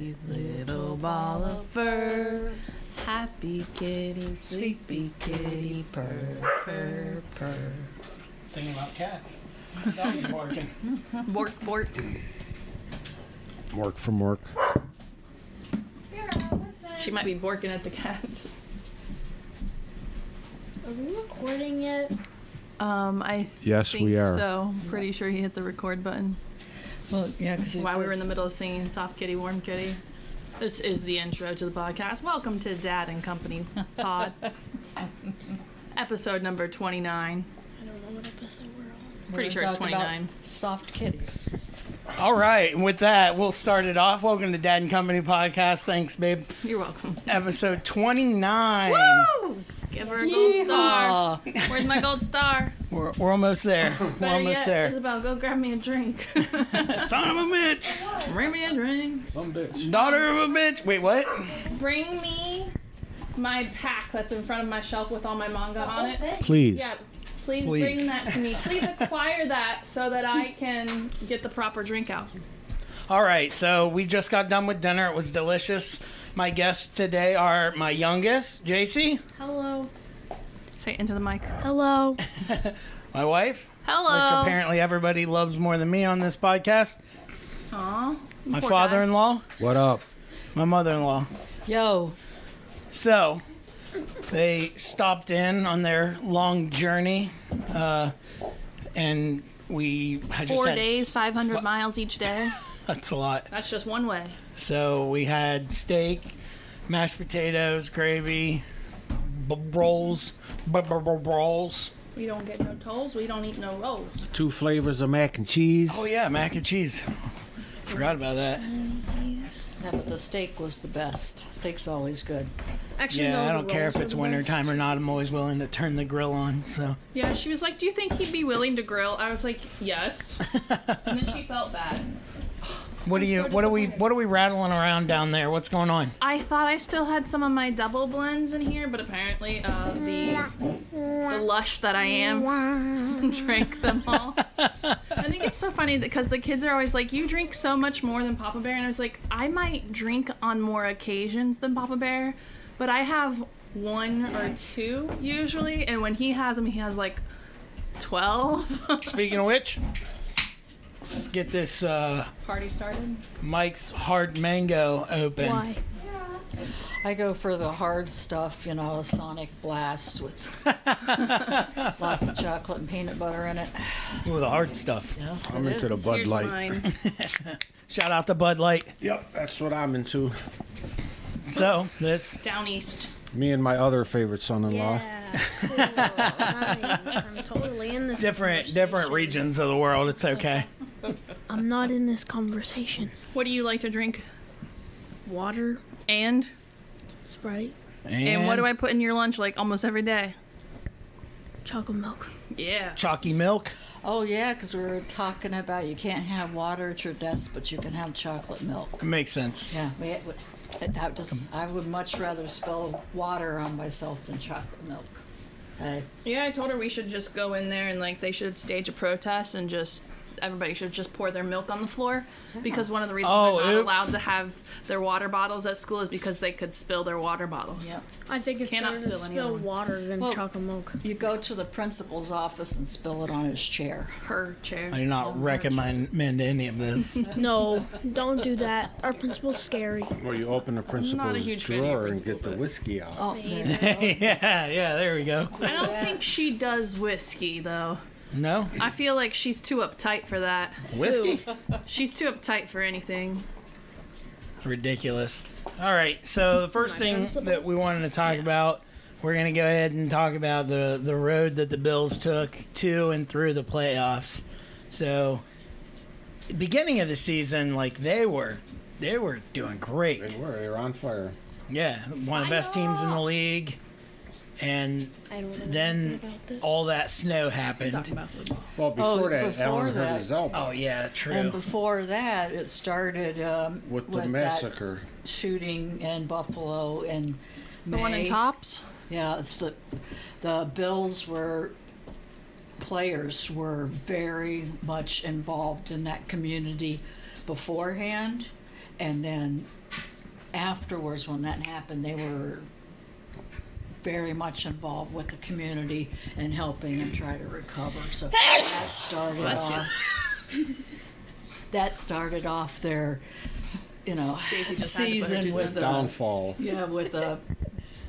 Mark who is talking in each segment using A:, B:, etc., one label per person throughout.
A: kitty, little ball of fur. Happy kitty, sleepy kitty, purr, purr, purr.
B: Singing about cats. Dog's barking.
A: Bork, bork.
C: Work from work.
A: She might be borking at the cats.
D: Are we recording yet?
A: I
C: Yes,
A: think
C: we are.
A: so. Pretty sure he hit the record button
E: Well, yeah, because
A: while we were in the middle of singing Soft Kitty, Warm Kitty. This is the intro to the podcast. Welcome to Dad and Company Pod. Episode number 29.
D: I don't know what episode we're on.
A: Pretty sure it's 29.
E: Soft kitties.
B: All right, and with that, we'll start it off. Welcome to Dad and Company Podcast. Thanks, babe.
A: You're welcome.
B: Episode 29.
A: Woo! Give her a gold star. Where's my gold star?
B: We're almost there. We're
A: Better
B: almost
A: yet,
B: there.
A: Isabel, go grab me a drink.
B: Son of a bitch.
A: Bring me a drink.
C: Some bitch.
B: Daughter of a bitch. Wait, what?
A: Bring me my pack that's in front of my shelf with all my manga on it.
C: Please.
A: Yeah, please bring that to me. Please acquire that so that I can get the proper drink out.
B: All right, so we just got done with dinner. It was delicious. My guests today are my youngest, JC.
D: Hello.
A: Say it into the mic.
D: Hello.
B: My wife,
A: Hello.
B: which apparently everybody loves more than me on this podcast.
A: Aw.
B: My
A: Poor
B: father-in-law,
C: What up?
B: my mother-in-law.
E: Yo.
B: So, they stopped in on their long journey, and we had just
A: 4
B: had
A: days, 500 miles each day.
B: That's a lot.
A: That's just one way.
B: So we had steak, mashed potatoes, gravy, rolls, rolls.
A: We don't get no tolls. We don't eat no rolls.
C: 2 flavors of mac and cheese.
B: Oh yeah, mac and cheese. Forgot about that.
E: Yeah, but the steak was the best. Steak's always good.
D: Actually,
B: Yeah,
D: no,
B: I
D: the
B: don't care
D: rolls
B: if
D: were
B: it's
D: the
B: wintertime
D: best.
B: or not. I'm always willing to turn the grill on. So
A: Yeah, she was like, do you think he'd be willing to grill? I was like, yes. And then she felt bad.
B: what are we rattling around down there? What's going on?
A: I thought I still had some of my double blends in here, but apparently the lush that I am drank them all. I think it's so funny because the kids are always like, you drink so much more than Papa Bear. And I was like, I might drink on more occasions than Papa Bear, but I have 1 or 2 usually. And when he has them, he has like 12.
B: Speaking of which, let's get this
A: Party started.
B: Mike's Hard Mango open.
D: Why?
E: I go for the hard stuff, you know, a Sonic Blast with lots of chocolate and peanut butter in it.
B: Ooh, the hard stuff.
E: Yes,
C: I'm
E: it
C: into the
E: is.
C: Bud
A: Here's
C: Light.
A: mine.
B: Shout out to Bud Light.
C: Yep, that's what I'm into.
B: So this
A: Down east.
C: Me and my other favorite son-in-law.
D: Yeah. Cool. Nice. I'm totally in this.
B: different
D: conversation.
B: regions of the world. It's okay.
D: I'm not in this conversation.
A: What do you like to drink?
D: Water,
A: And
D: Sprite,
A: And what do I put in your lunch like almost every day?
D: chocolate milk.
A: Yeah.
B: Chalky milk.
E: Oh, yeah, because we were talking about you can't have water at your desk, but you can have chocolate milk.
B: It makes sense.
E: Yeah, I would much rather spill water on myself than chocolate milk. Hey,
A: Yeah, I told her we should just go in there and like they should stage a protest and just everybody should just pour their milk on the floor because one of the reasons
B: Oh,
A: they're not
B: oops.
A: allowed to have their water bottles at school is because they could spill their water bottles.
E: yeah.
D: I think it's
A: Cannot
D: better to
A: spill any
D: spill
A: other one.
D: water than
E: Well-
D: chocolate milk.
E: You go to the principal's office and spill it on his chair.
A: Her chair.
B: I do not recommend any of this.
D: No, don't do that. Our principal's scary.
C: Or you open the principal's
A: huge fan of your
C: drawer and
A: principal,
C: get the
A: but-
C: whiskey out.
E: Oh, there.
B: yeah, there we go.
A: I don't think she does whiskey though.
B: No?
A: I feel like she's too uptight for that.
B: Whiskey?
A: She's too uptight for anything.
B: Ridiculous. All right, so the first thing
D: principal?
B: that we wanted to talk about, we're going to go ahead and talk about the road that the Bills took to and through the playoffs. So, beginning of the season, like they were doing great.
C: They were on fire.
B: Yeah, one of the best teams in the league. And
D: I don't know
B: then
D: anything about this.
B: all that snow happened.
C: Well, before that,
E: before
C: Alan hurt
E: that-
C: his elbow
B: Oh yeah,
E: And
B: true.
E: before that, it started
C: with the
E: that
C: massacre.
E: shooting in Buffalo in May.
A: The one in Tops?
E: Yeah, it's the Bills players were very much involved in that community beforehand, and then afterwards, when that happened, they were very much involved with the community and helping and try to recover. So that started off. That started off their,
A: Daisy just had to put her
E: season
A: 2
E: with
A: cents
E: a,
C: Downfall.
E: with a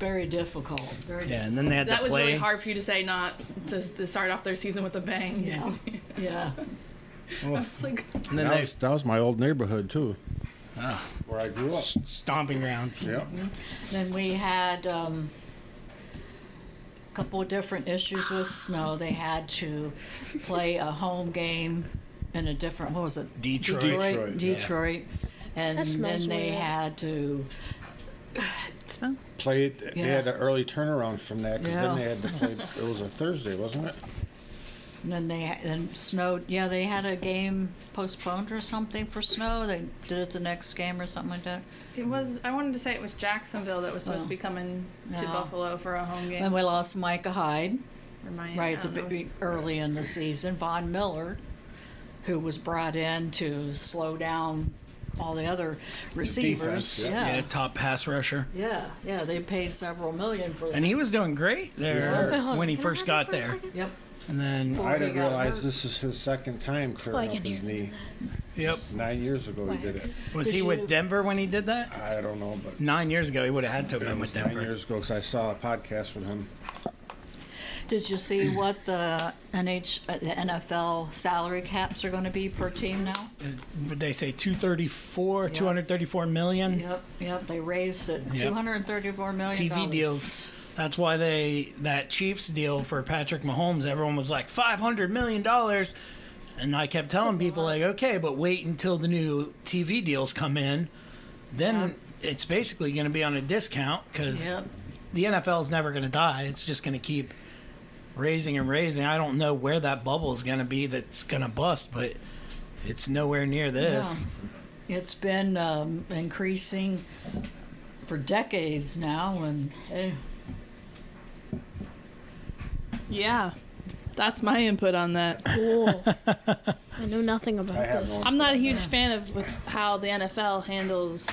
E: very difficult, very
B: Yeah, and then they had
A: That
B: to
A: was
B: play.
A: really hard for you to say, not to start off their season with a bang.
E: yeah.
A: I was like,
B: And then they
C: That was my old neighborhood too,
B: oh,
C: where I grew up.
B: stomping grounds.
C: Yep.
E: Then we had a couple of different issues with snow. They had to play a home game in a different, what was it?
B: Detroit.
E: Detroit. And
D: That smells
E: then they
D: weird.
E: had to,
C: Played. They
E: Yeah.
C: had an early turnaround from that because
E: Yeah.
C: then they had to play. It was a Thursday, wasn't it?
E: and then and snowed. Yeah, they had a game postponed or something for snow. They did it the next game or something like that.
A: it was. I wanted to say it was Jacksonville that was supposed to be coming to
E: No.
A: Buffalo for a home game.
E: And we lost Micah Hyde
A: Remind-
E: right
A: I
E: at the
A: don't know.
E: early in the season. Von Miller, who was brought in to slow down all the other receivers.
C: defense,
B: Yeah,
E: Yeah.
B: top pass rusher.
E: Yeah, they paid several million for that.
B: And he was doing great there
D: Yeah.
B: when he
D: Can I
B: first
D: have
B: got
D: it for a
B: there.
D: second?
E: Yep.
B: And then,
E: Before
C: I
E: he
C: didn't
E: got
C: realize
E: hurt.
C: this is his second time
D: Oh, I
C: clearing
D: can
C: up
D: hear
C: his
D: it.
C: knee.
B: yep.
C: 9 years ago he did it.
B: Was
E: Did
B: he with
E: you-
B: Denver when he did that?
C: I don't know, but
B: 9 years ago, he would have had to have
C: it
B: been
C: was
B: with
C: 9
B: Denver.
C: years ago because I saw a podcast with him.
E: Did you see what the the NFL salary caps are going to be per team now?
B: Would they say 234,
E: Yeah.
B: 234 million?
E: Yep. They raised it.
B: Yep.
E: $234 million.
B: TV deals. That's why that Chiefs deal for Patrick Mahomes, everyone was like $500 million. And I kept telling people like, okay, but wait until the new TV deals come in. Then it's basically going to be on a discount because
E: Yep.
B: the NFL is never going to die. It's just going to keep raising and raising. I don't know where that bubble is going to be that's going to bust, but it's nowhere near this.
E: It's been increasing for decades now, and
A: Yeah, that's my input on that.
D: Cool. I knew nothing about
C: I have
D: this.
C: no.
A: I'm not a huge fan of how the NFL handles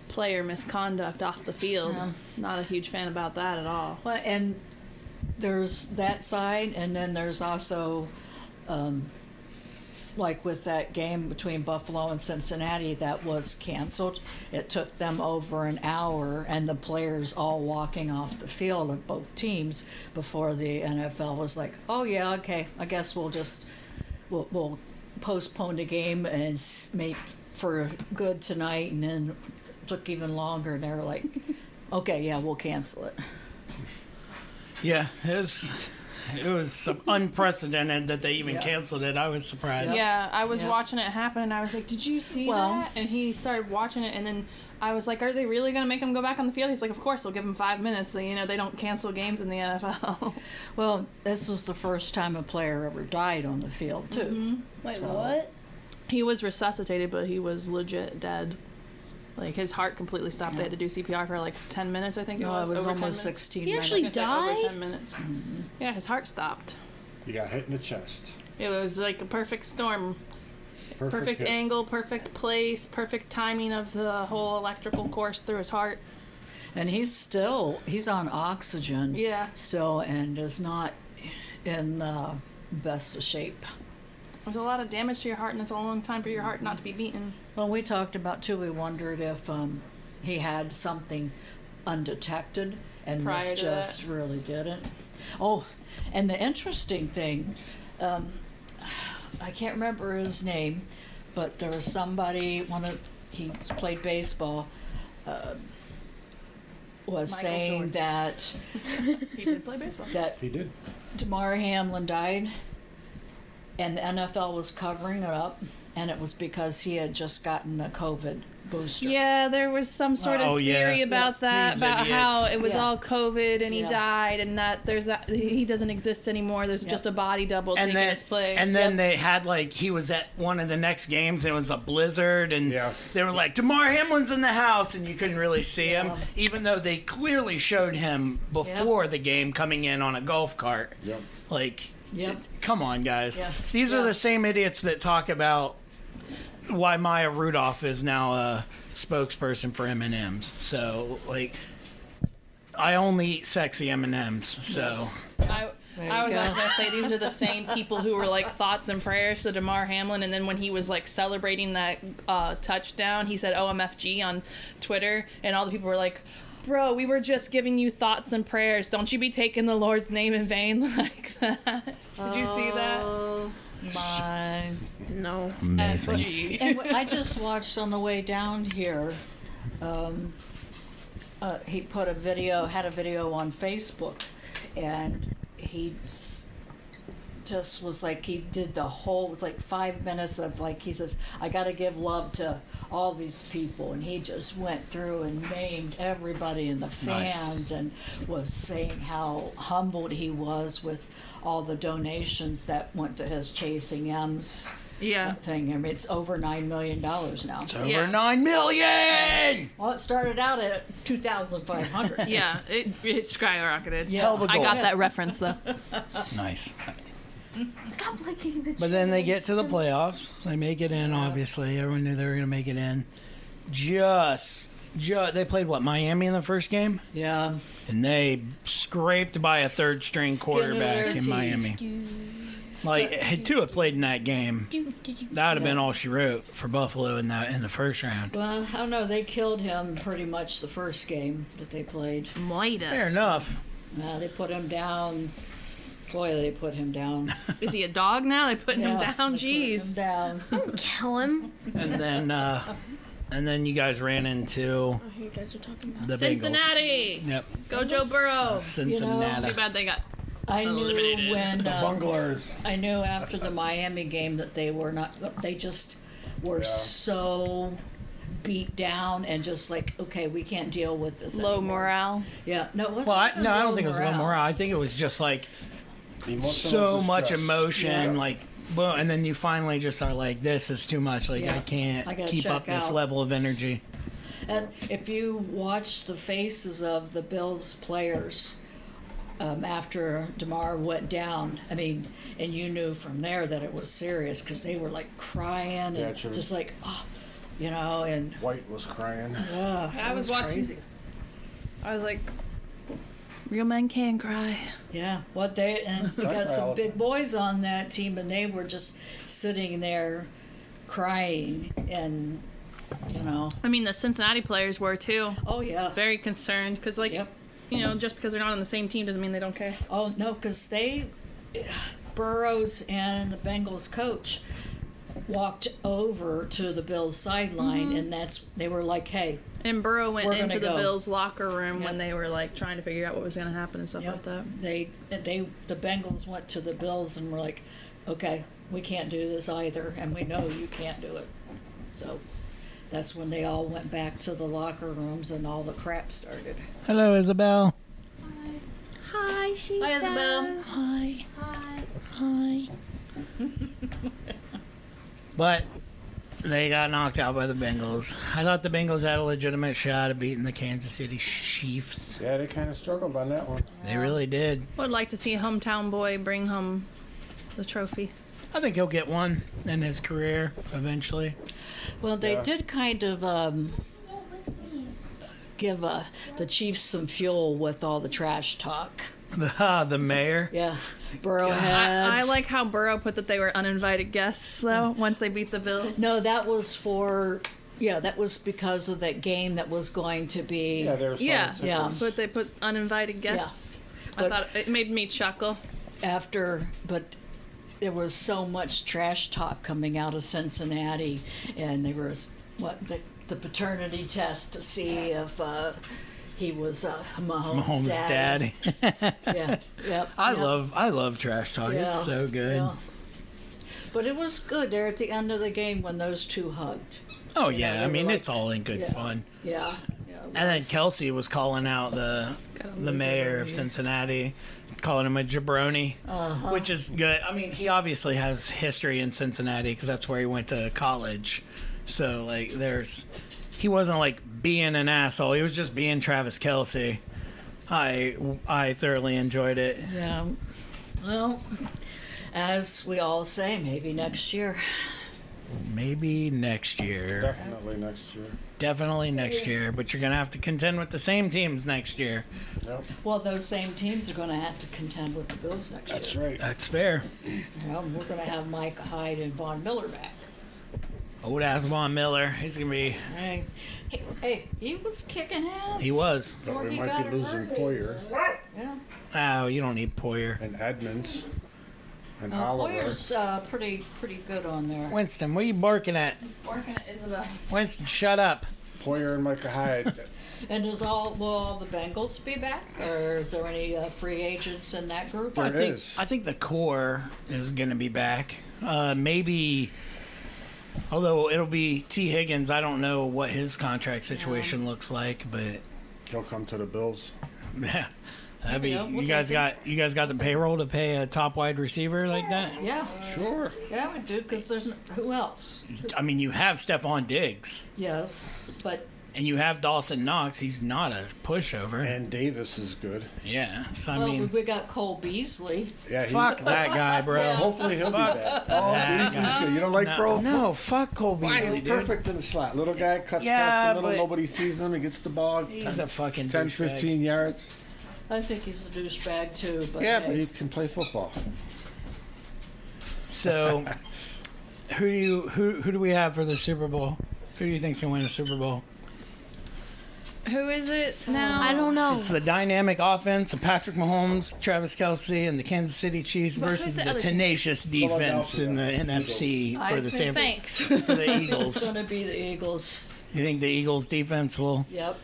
A: player misconduct off the field.
E: Yeah.
A: Not a huge fan about that at all.
E: well, and there's that side, and then there's also like with that game between Buffalo and Cincinnati that was canceled. It took them over an hour, and the players all walking off the field of both teams before the NFL was like, "Oh yeah, okay, I guess we'll postpone the game and make for good tonight." And then it took even longer, and they were like, "Okay, yeah, we'll cancel it."
B: Yeah, it was unprecedented that they even
E: Yeah.
B: canceled it. I was surprised.
A: Yeah, I was
E: Yeah.
A: watching it happen, and I was like, "Did you see
E: Well-
A: that?" And he started watching it, and then I was like, "Are they really gonna make him go back on the field?" He's like, "Of course, they'll give him 5 minutes. They don't cancel games in the NFL."
E: Well, this was the first time a player ever died on the field too.
D: Wait,
E: So-
D: what?
A: He was resuscitated, but he was legit dead. Like his heart completely stopped. They had to do CPR for like 10 minutes, I think it
E: No,
A: was.
E: it was
A: over 10
E: almost
A: minutes.
E: 16
D: He
E: minutes.
D: actually
A: I was gonna say over
D: died?
A: 10 minutes. Yeah, his heart stopped.
C: You got hit in the chest.
A: It was like a perfect storm. Perfect
C: hit.
A: angle, perfect place, perfect timing of the whole electrical course through his heart.
E: And he's on oxygen
A: Yeah.
E: still, and is not in the best of shape.
A: There's a lot of damage to your heart, and it's a long time for your heart not to be beaten.
E: Well, we talked about too, we wondered if he had something undetected and
A: Prior
E: this
A: to
E: just really didn't. Oh, and the interesting thing, I can't remember his name, but there was somebody, he played baseball, was
A: Michael
E: saying
A: Jordan.
E: that
A: He did play baseball.
C: He did.
E: Damar Hamlin died, and the NFL was covering it up, and it was because he had just gotten a COVID booster.
A: Yeah, there was some sort of
B: Oh, yeah.
A: theory about that,
B: These
A: about how
B: idiots.
A: it was
E: Yeah.
A: all COVID and he
E: Yeah.
A: died, and that he doesn't exist anymore. There's just a body double taking his place.
B: And then they had like he was at one of the next games and it was a blizzard and
C: Yeah.
B: they were like Damar Hamlin's in the house and you couldn't really see him
E: Yeah.
B: even though they clearly showed him before the game coming in on a golf cart.
C: Yep.
B: Like
E: Yep.
B: come on guys.
E: Yeah.
B: These are
E: Yeah.
B: the same idiots that talk about why Maya Rudolph is now spokesperson for M&Ms. So like, I only eat sexy M&Ms. So
A: I
E: There
A: I
E: you
A: was
E: go.
A: actually gonna say these are the same people who were like thoughts and prayers to DeMar Hamlin, and then when he was like celebrating that touchdown, he said OMFG on Twitter, and all the people were like, "Bro, we were just giving you thoughts and prayers. Don't you be taking the Lord's name in vain like that." Did you see that?
E: Oh my.
D: No.
B: amazing.
A: FG.
E: And I just watched on the way down here. He put had a video on Facebook, and just was like, he did the whole, it was like 5 minutes of like, he says, I got to give love to all these people, and he just went through and named everybody in the
B: Nice.
E: fans and was saying how humbled he was with all the donations that went to his Chasing M's
A: Yeah.
E: thing. I mean, it's over $9 million now.
B: It's over
A: Yeah.
B: 9 million.
E: Well, it started out at 2,500.
A: Yeah, it skyrocketed.
E: Yeah.
B: Hell of a
A: I
B: goal.
A: got that reference though.
B: Nice.
D: Stop licking the
B: But then they get to the playoffs. They make it in, obviously. Everyone knew they were going to make it in. They played, what, Miami in the first game?
E: Yeah.
B: And they scraped by a third-string
E: Skin of
B: quarterback
E: their
B: in
E: teeth.
B: Miami. Like, had Tua played in that game, that would have been all she wrote for Buffalo in the first round.
E: Well, I don't know. They killed him pretty much the first game that they played.
B: Fair enough.
E: They put him down. Boy, they put him down.
A: Is he a dog now? They putting him
E: Yeah,
A: down.
E: they put him
A: Jeez.
E: down.
D: Kill him.
B: And then you guys ran into
D: Oh, you guys are talking about.
B: the
A: Cincinnati.
B: Bengals. Yep.
A: Go Joe Burrow.
B: Cincinnati.
A: Too bad they got.
E: I knew
A: Eliminated.
E: when
C: The bunglers.
E: I knew after the Miami game that they were not. They just were so beat down and just like, okay, we can't deal with this.
A: Low
E: anymore.
A: morale.
E: Yeah. No, it wasn't.
B: Well, I
E: even
B: don't
E: low
B: think it was low morale. I think it was just like
C: Emotional
B: so much
C: distress.
B: emotion,
E: Yeah.
B: like, well, and then you finally just are like, this is too much. Like,
E: Yeah.
B: I can't
E: I gotta
B: keep
E: check
B: up this
E: out.
B: level of energy.
E: And if you watch the faces of the Bills players after DeMar went down, I mean, and you knew from there that it was serious because they were like crying
C: Yeah,
E: and
C: true.
E: just like, you know, and
C: White was crying.
A: I
E: it
A: was watching-
E: crazy.
A: I was like, real men can cry.
E: Yeah, what they and you got some big boys on that team, and they were just sitting there crying, and you know,
A: I mean, the Cincinnati players were too.
E: oh yeah,
A: Very concerned because, like,
E: yep.
A: you know, just because they're not on the same team doesn't mean they don't care.
E: Oh no, because Burrows and the Bengals coach walked over to the Bills sideline, and they were like, "Hey,
A: And Burrow went
E: We're gonna
A: into the
E: go.
A: Bills locker room
E: Yep.
A: when they were like trying to figure out what was going to happen and stuff like that.
E: the Bengals went to the Bills and were like, okay, we can't do this either, and we know you can't do it." So that's when they all went back to the locker rooms and all the crap started.
B: Hello, Isabel.
D: Hi, she
E: Hi, Isabel.
D: says.
B: Hi.
D: Hi.
B: Hi. But they got knocked out by the Bengals. I thought the Bengals had a legitimate shot at beating the Kansas City Chiefs.
C: Yeah, they kind of struggled on that one.
B: They really did.
A: Would like to see a hometown boy bring home the trophy.
B: I think he'll get one in his career eventually.
E: Well, they
C: Yeah.
E: did kind of give the Chiefs some fuel with all the trash talk.
B: The mayor.
E: Yeah, Burrowhead.
A: I like how Burrow put that they were uninvited guests though once they beat the Bills.
E: No, that was that was because of that game that was going to be.
C: Yeah, they were
A: Yeah,
C: selling
E: Yeah.
C: tickets.
A: but they put uninvited guests. I
E: But-
A: thought it made me chuckle.
E: But there was so much trash talk coming out of Cincinnati, and there was the paternity test to see if he was Mahomes'
B: daddy.
E: Yeah, yep.
B: I
E: yep.
B: love trash talk.
E: Yeah,
B: It's so good.
E: yeah. But it was good there at the end of the game when those two hugged.
B: Oh
E: You know,
B: yeah,
E: they
B: I
E: were
B: mean
E: like-
B: it's all in good
E: yeah.
B: fun.
E: Yeah. Yeah, it
B: And then
E: was.
B: Kelsey was calling out the mayor of Cincinnati, calling him a jabroni, which is good. I mean, he obviously has history in Cincinnati because that's where he went to college. So like, he wasn't like being an asshole. He was just being Travis Kelsey. I thoroughly enjoyed it.
E: Yeah. Well, as we all say, maybe next year.
B: Maybe next year.
C: Definitely next year.
B: Definitely next year. But you're going to have to contend with the same teams next year.
C: Yep.
E: Well, those same teams are going to have to contend with the Bills next year.
C: That's right.
B: That's fair.
E: Well, we're going to have Mike Hyde and Von Miller back.
B: Old ass Von Miller. He's going to be.
E: Hey, he was kicking ass.
B: He was.
C: But
E: Before
C: we
E: he
C: might
E: got
C: be losing
E: hurt.
C: Poyer
E: Yeah.
B: Oh, you don't need Poyer.
C: and Edmonds and Oliver.
E: Poyer's pretty good on there.
B: Winston, what are you barking at?
A: Working at Isabel.
B: Winston, shut up.
C: Poyer and Micah Hyde.
E: And will all the Bengals be back, or is there any free agents in that group?
C: There
B: I
C: is.
B: think the core is going to be back. Maybe, although it'll be T. Higgins. I don't know what his contract situation looks like, but
C: He'll come to the Bills.
B: yeah, that'd be.
E: Yeah, we'll
B: you guys
E: take
B: got the payroll to pay a top wide receiver like that.
E: Yeah,
C: Sure.
E: yeah, we do, because there's who else?
B: I mean, you have Stephon Diggs
E: Yes, but
B: and you have Dawson Knox. He's not a pushover.
C: And Davis is good.
B: Yeah, so I
E: well,
B: mean,
E: we got Cole Beasley.
C: Yeah.
B: fuck that guy, bro.
C: Hopefully he'll be back. Oh,
B: that
C: Beasley's
B: guy.
C: good. You don't like bro?
B: No, fuck Cole
C: Why?
B: Beasley,
C: He's
B: dude.
C: perfect in the slot. Little guy cuts
B: Yeah,
C: past the middle.
B: but-
C: Nobody sees him. He gets the ball.
B: He's a fucking
C: 10,
B: douchebag.
C: 15 yards.
E: I think he's a douchebag too. But
C: Yeah,
E: hey.
C: but he can play football.
B: So, who do we have for the Super Bowl? Who do you think's gonna win the Super Bowl?
A: Who is it now?
D: I don't know.
B: It's the dynamic offense of Patrick Mahomes, Travis Kelce, and the Kansas City Chiefs
A: But who's
B: versus
A: the
B: the
A: other team?
B: tenacious defense
C: Philadelphia.
B: in the NFC
E: I
B: for the
E: think-
A: Thanks.
B: for the
E: It's
B: Eagles.
E: going to be the Eagles.
B: You think the Eagles defense will
E: Yep.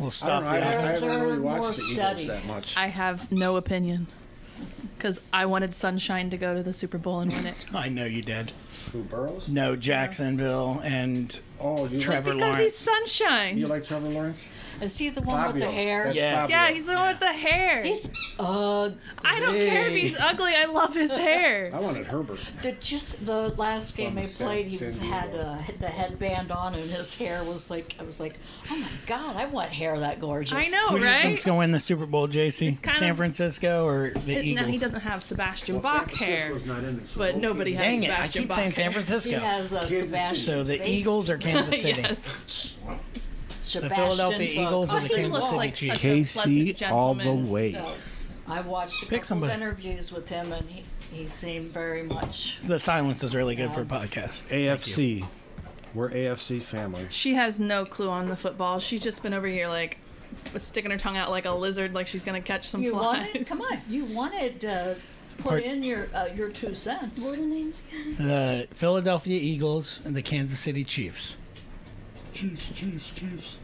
C: I
B: stop
C: don't know. I
B: the offense?
C: haven't really
E: They're more
C: watched the
E: steady.
C: Eagles that much.
A: I have no opinion. Because I wanted Sunshine to go to the Super Bowl and win it.
B: I know you did.
C: Who, Burrows?
B: No, Jacksonville and
C: Oh, you
B: Trevor
A: Because
B: Lawrence.
A: he's Sunshine.
C: You like Trevor Lawrence?
E: Is he the one with the
C: Fabio.
E: hair?
C: That's
B: Yes.
C: Fabio.
A: Yeah, he's the one with the hair.
E: He's ugly.
A: I don't care if he's ugly. I love his hair.
C: I wanted Herbert.
E: The last game
C: From
E: they
C: San-
E: played, he
C: San
E: was
C: Diego.
E: had the headband on, and his hair was like, I was like, oh my god, I want hair that gorgeous.
A: I know,
B: Who do you
A: right?
B: think's gonna win the Super Bowl, JC?
A: kind
B: San
A: of-
B: Francisco or the Eagles?
A: No, he doesn't have Sebastian
C: Well,
A: Bach
C: San
A: hair.
C: Francisco's not in it, so
A: But
C: hopefully-
A: nobody has
B: Dang it! I
A: Sebastian
B: keep
A: Bach
B: saying
A: hair.
B: San Francisco.
E: He has Sebastian.
B: So the
E: face.
B: Eagles or Kansas City?
A: Yes.
B: The Philadelphia Eagles or the
A: He
B: Kansas
A: looks
B: City
A: like
B: Chiefs?
A: such a pleasant gentleman.
E: Does. I watched a
B: Pick
E: couple
B: somebody.
E: of interviews with him, and he seemed very much.
B: The silence is really good for a podcast.
C: AFC. We're AFC family.
A: She has no clue on the football. She's just been over here like sticking her tongue out like a lizard, like she's gonna catch some
E: You
A: flies.
E: wanted, come on, you wanted put
B: Part-
E: in your 2 cents.
D: What are the names again?
B: The Philadelphia Eagles and the Kansas City Chiefs.
C: Chiefs.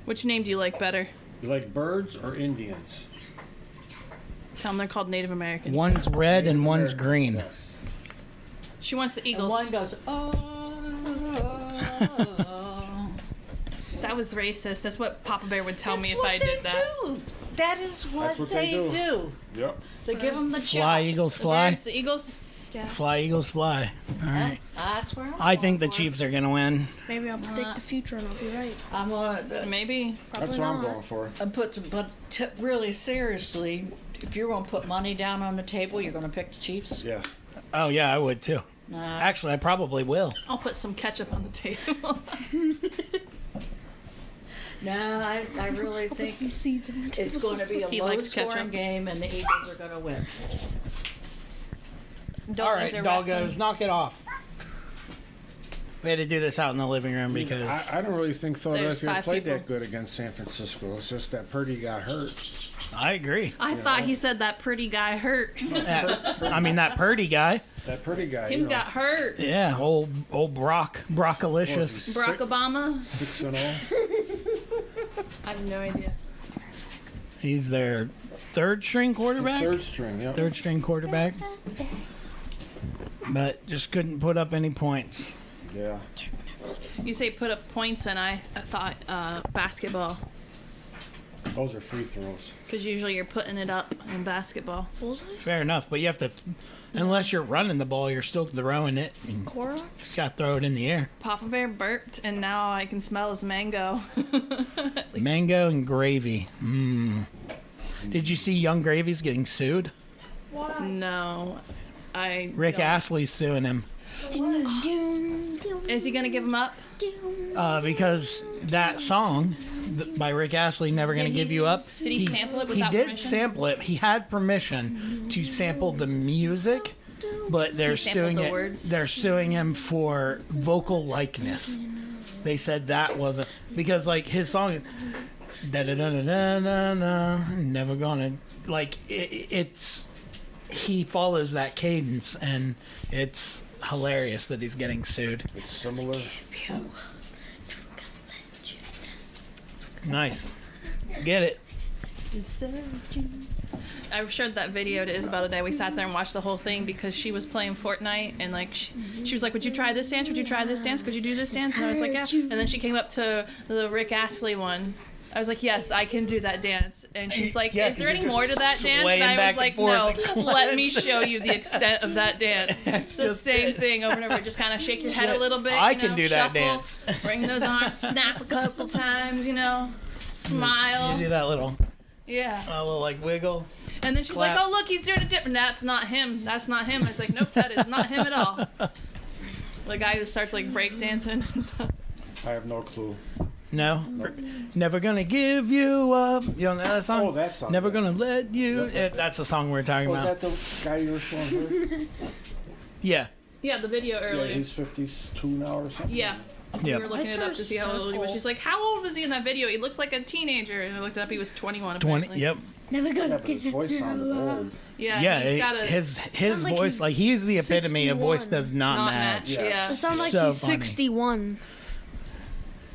A: Which name do you like better?
C: You like birds or Indians?
A: Tell them they're called Native Americans.
B: One's red and one's green.
C: Yes.
A: She wants the
E: And
A: Eagles.
E: one goes, oh.
A: That was racist. That's what Papa Bear would tell me
E: That's
A: if
E: what
A: I did
E: they
A: that.
E: do. That is what,
C: That's what
E: they
C: they
E: do.
C: do. Yep.
E: They give them the
B: Fly,
E: job.
B: Eagles,
A: The
B: fly.
A: birds, the Eagles.
B: Fly, Eagles, fly. All right.
E: That's where
B: I think the
E: going for.
B: Chiefs are going to win.
D: Maybe I'll predict the future and I'll be right.
E: I'm gonna
A: Maybe.
C: That's what I'm going for.
E: really seriously. If you're gonna put money down on the table, you're gonna pick the Chiefs.
C: Yeah.
B: Oh, yeah, I would too. Actually, I probably will.
A: I'll put some ketchup on the table.
E: No, I really
D: Put
E: think
D: some seeds in it.
E: it's going to be a
A: He
E: low
A: likes
E: scoring
A: ketchup.
E: game, and the Eagles are going to win.
B: All right,
A: Doggies are
B: doggos,
A: wrestling.
B: knock it off. We had to do this out in the living room because
C: I don't really think Philadelphia
A: five
C: played
A: people.
C: that good against San Francisco. It's just that Purdy got hurt.
B: I agree.
A: I thought he said that pretty guy hurt.
B: I mean, that Purdy guy.
C: That Purdy guy.
A: Him got hurt.
B: Yeah, old Brockalicious.
A: Barack Obama.
C: 6-0.
A: I have no idea.
B: He's their third string quarterback.
C: Third string. Yep.
B: Third string quarterback. But just couldn't put up any points.
C: Yeah.
A: You say put up points, and I thought basketball.
C: Those are free throws.
A: Because usually you're putting it up in basketball.
D: Bullseye?
B: Fair enough, but you have to, unless you're running the ball, you're still throwing it. And
D: Korok?
B: just got to throw it in the air.
A: Papa Bear burped, and now I can smell his mango.
B: Mango and gravy. Mmm. Did you see Young Gravy's getting sued?
A: No.
B: Rick
A: don't.
B: Astley's suing him.
A: Is he gonna give him up?
B: Because that song by Rick Astley, "Never Gonna
A: Did
B: Give
A: he-
B: You Up,"
A: did he sample it
B: he
A: without
B: did
A: permission?
B: sample it. He had permission to sample the music, but they're
A: He sampled
B: suing
A: the
B: it.
A: words?
B: They're suing him for vocal likeness. They said that wasn't because like his song is da da da da da da da, never gonna like it's he follows that cadence and it's hilarious that he's getting sued.
C: It's similar.
B: Nice, get it.
A: I showed that video to Isabel today. We sat there and watched the whole thing because she was playing Fortnite and like she was like, "Would you try this dance? Would you try this dance? Could you do this dance?" And I was like, "Yeah." And then she came up to the Rick Astley one. I was like, "Yes, I can do that dance." And she's like,
B: Yeah,
A: "Is there
B: 'cause
A: any
B: you're
A: more to that
B: just
A: dance?"
B: swaying
A: And I
B: back
A: was
B: and
A: like,
B: forth
A: "No,
B: and
A: let me
B: glancing.
A: show you the extent of that dance. It's the
B: just
A: same
B: it.
A: thing over and over. Just kind of shake your head a little bit.
B: I
A: you
B: can
A: know,
B: do that
A: shuffle,
B: dance.
A: Bring those arms, snap a couple times, smile.
B: You do that little
A: Yeah.
B: little like wiggle.
A: And then she's
B: Clap.
A: like, "Oh, look, he's doing a dip." And that's not him. That's not him. I was like, "Nope, that is not him at all." The guy who starts like break dancing and stuff.
C: I have no clue.
B: No, never gonna give you up. You don't know that song?
C: Oh, that song.
B: Never gonna let you.
C: Yeah.
B: That's the song we're talking
C: Was
B: about.
C: that the guy you were showing her?
B: Yeah,
A: Yeah, the video
C: Yeah,
A: earlier.
C: he's 52 now or something.
A: Yeah. We
B: yeah.
A: were looking it up to see how old he was. She's like, "How old was he in that video? He looks like a teenager." And I looked it up. He was 21.
B: 20.
A: Apparently.
B: Yep.
D: Never
C: Yeah,
D: gonna
C: but his voice sounded old.
A: Yeah.
B: Yeah.
A: He's got a
B: his
D: Sounds like
B: voice,
D: he's
B: like he's the epitome of voice
D: 61.
B: does not,
A: not
B: match.
A: match.
C: Yeah.
A: Yeah.
D: It sounds like
B: So
D: he's
B: funny.
D: 61.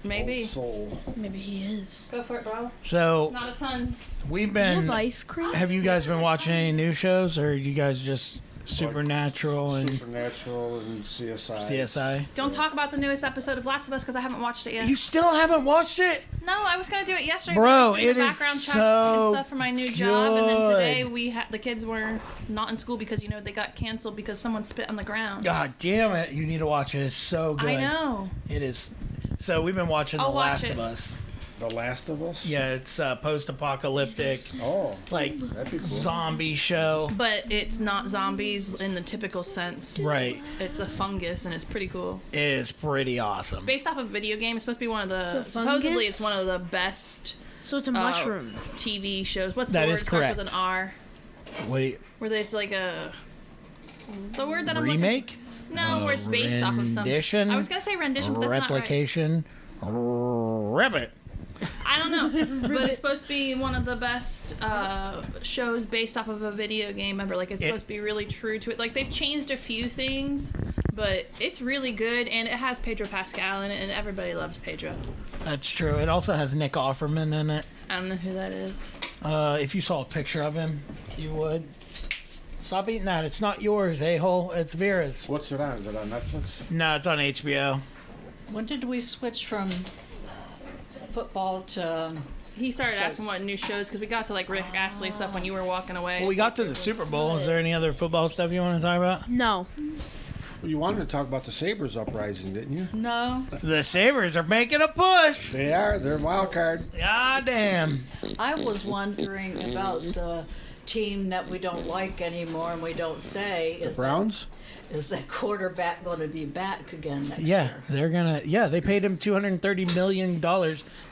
A: Maybe.
C: Old soul.
D: Maybe he is.
A: Go for it, bro.
B: So
A: Not a ton.
B: we've
D: You have
B: been.
D: ice cream?
B: Have you guys been watching any new shows, or you guys just Supernatural and
C: Supernatural and CSI.
B: CSI?
A: Don't talk about the newest episode of Last of Us because I haven't watched it yet.
B: You still haven't watched it?
A: No, I was gonna do it yesterday.
B: Bro,
A: but I was doing
B: it
A: the
B: is
A: background check
B: so
A: and stuff for my new job, and then today
B: good.
A: the kids were not in school because they got canceled because someone spit on the ground.
B: God damn it! You need to watch it. It's so good.
A: I know.
B: It is. So we've been watching
A: I'll
B: The
A: watch
B: Last
A: it.
B: of Us.
C: The Last of Us?
B: Yeah, it's a post-apocalyptic,
C: Oh,
B: like
C: that'd be cool.
B: zombie show.
A: But it's not zombies in the typical sense.
B: Right.
A: It's a fungus, and it's pretty cool.
B: It is pretty awesome.
A: Based off a video game, it's supposed to be one of the.
D: So
A: Supposedly,
D: fungus?
A: it's one of the best
D: So it's a mushroom.
A: TV shows. What's
B: That
A: the word?
B: is
A: It starts with
B: correct.
A: an R.
B: Wait,
A: Where it's like a. The word that I'm
B: remake?
A: looking. No, where it's based off of something.
B: Rendition?
A: I was gonna say rendition, but that's not right.
B: Replication? Ribbit.
A: I don't know, but it's supposed to be one of the best shows based off of a video game. Remember, like it's supposed to be really true to it. Like they've changed a few things, but it's really good, and it has Pedro Pascal in it, and everybody loves Pedro.
B: That's true. It also has Nick Offerman in it.
A: I don't know who that is.
B: If you saw a picture of him, you would. Stop eating that. It's not yours, a-hole. It's Vera's.
C: What's it on? Is it on Netflix?
B: No, it's on HBO.
E: When did we switch from football to?
A: He started asking what new shows because we got to like Rick Astley stuff when you were walking away.
B: Well, we got to the Super Bowl. Is there any other football stuff you want to talk about?
D: No.
C: Well, you wanted to talk about the Sabres uprising, didn't you?
E: No,
B: The Sabres are making a push.
C: They are. They're a wild card.
B: God damn.
E: I was wondering about the team that we don't like anymore and we don't say.
C: The Browns?
E: Is that quarterback going to be back again next
B: Yeah,
E: year?
B: they're gonna. Yeah, they paid him $230 million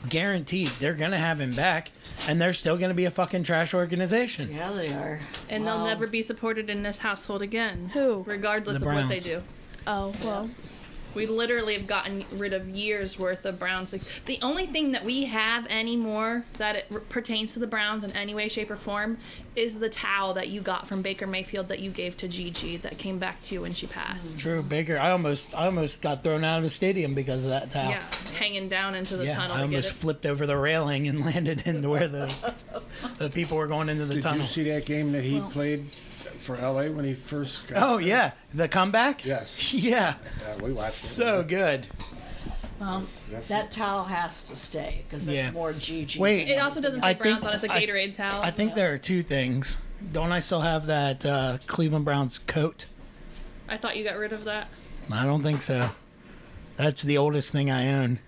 B: guaranteed. They're gonna have him back, and they're still gonna be a fucking trash organization.
E: Yeah, they are.
A: and
E: Wow.
A: they'll never be supported in this household again.
D: Who?
A: Regardless
B: The
A: of what they
B: Browns.
A: do.
D: Oh, well.
A: We literally have gotten rid of years worth of Browns. Like, the only thing that we have anymore that it pertains to the Browns in any way, shape, or form is the towel that you got from Baker Mayfield that you gave to Gigi that came back to you when she passed.
B: True, Baker. I almost got thrown out of the stadium because of that towel.
A: Yeah, hanging down into the
B: Yeah,
A: tunnel
B: I
A: to get
B: almost
A: it.
B: flipped over the railing and landed into where the people were going into the
C: Did
B: tunnel.
C: you see that game that he played for LA when he first got
B: Oh yeah, the comeback.
C: Yes.
B: Yeah,
C: Yeah, we watched it.
B: so good.
C: That's-
E: That towel has to stay because it's
B: Yeah.
E: more GG.
B: Wait.
A: It also doesn't say
B: I
A: Browns
B: think-
A: on it. It's a Gatorade towel.
B: I think there are two things. Don't I still have that Cleveland Browns coat?
A: I thought you got rid of that.
B: I don't think so. That's the oldest thing I own.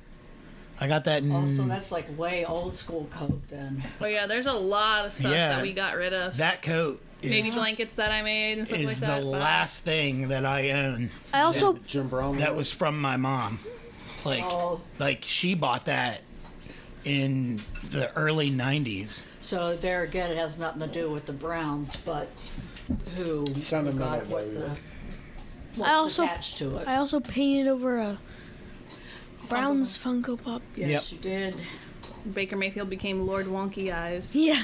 B: I got that in.
E: Also, that's like way old school coat then.
A: But yeah, there's a lot of stuff
B: Yeah.
A: that we got rid of.
B: That coat
A: baby blankets that I made and stuff like
B: is
A: that.
B: the
A: but-
B: last thing that I own.
D: I also
C: Jim Brown.
B: That was from my mom.
E: Oh.
B: Like she bought that in the early 90s.
E: So there again, it has nothing to do with the Browns, but who got
C: Sentimental
E: what
C: value.
E: the
D: I
E: what's
D: also-
E: attached to it.
D: I also painted over a Browns Funko Pop.
E: Yes,
B: Yep.
E: you did.
A: Baker Mayfield became Lord Wonky Eyes.
D: Yeah.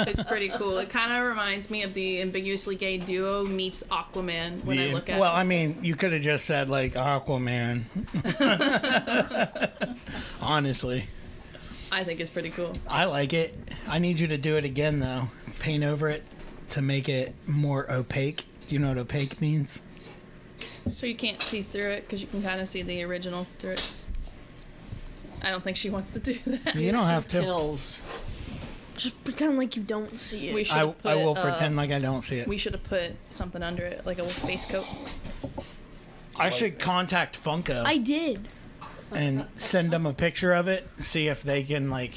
A: It's pretty cool. It kind of reminds me of the ambiguously gay duo meets Aquaman when I look at
B: well,
A: it.
B: I mean, you could have just said like Aquaman. Honestly,
A: I think it's pretty cool.
B: I like it. I need you to do it again though. Paint over it to make it more opaque. Do you know what opaque means?
A: So you can't see through it because you can kind of see the original through it. I don't think she wants to do that.
B: You don't have to.
E: Pills.
D: Just pretend like you don't see it.
A: We should
B: I,
A: have put,
B: I will pretend like I don't see it.
A: We should have put something under it, like a base coat.
B: I should contact Funko
D: I did.
B: and send them a picture of it. See if they can like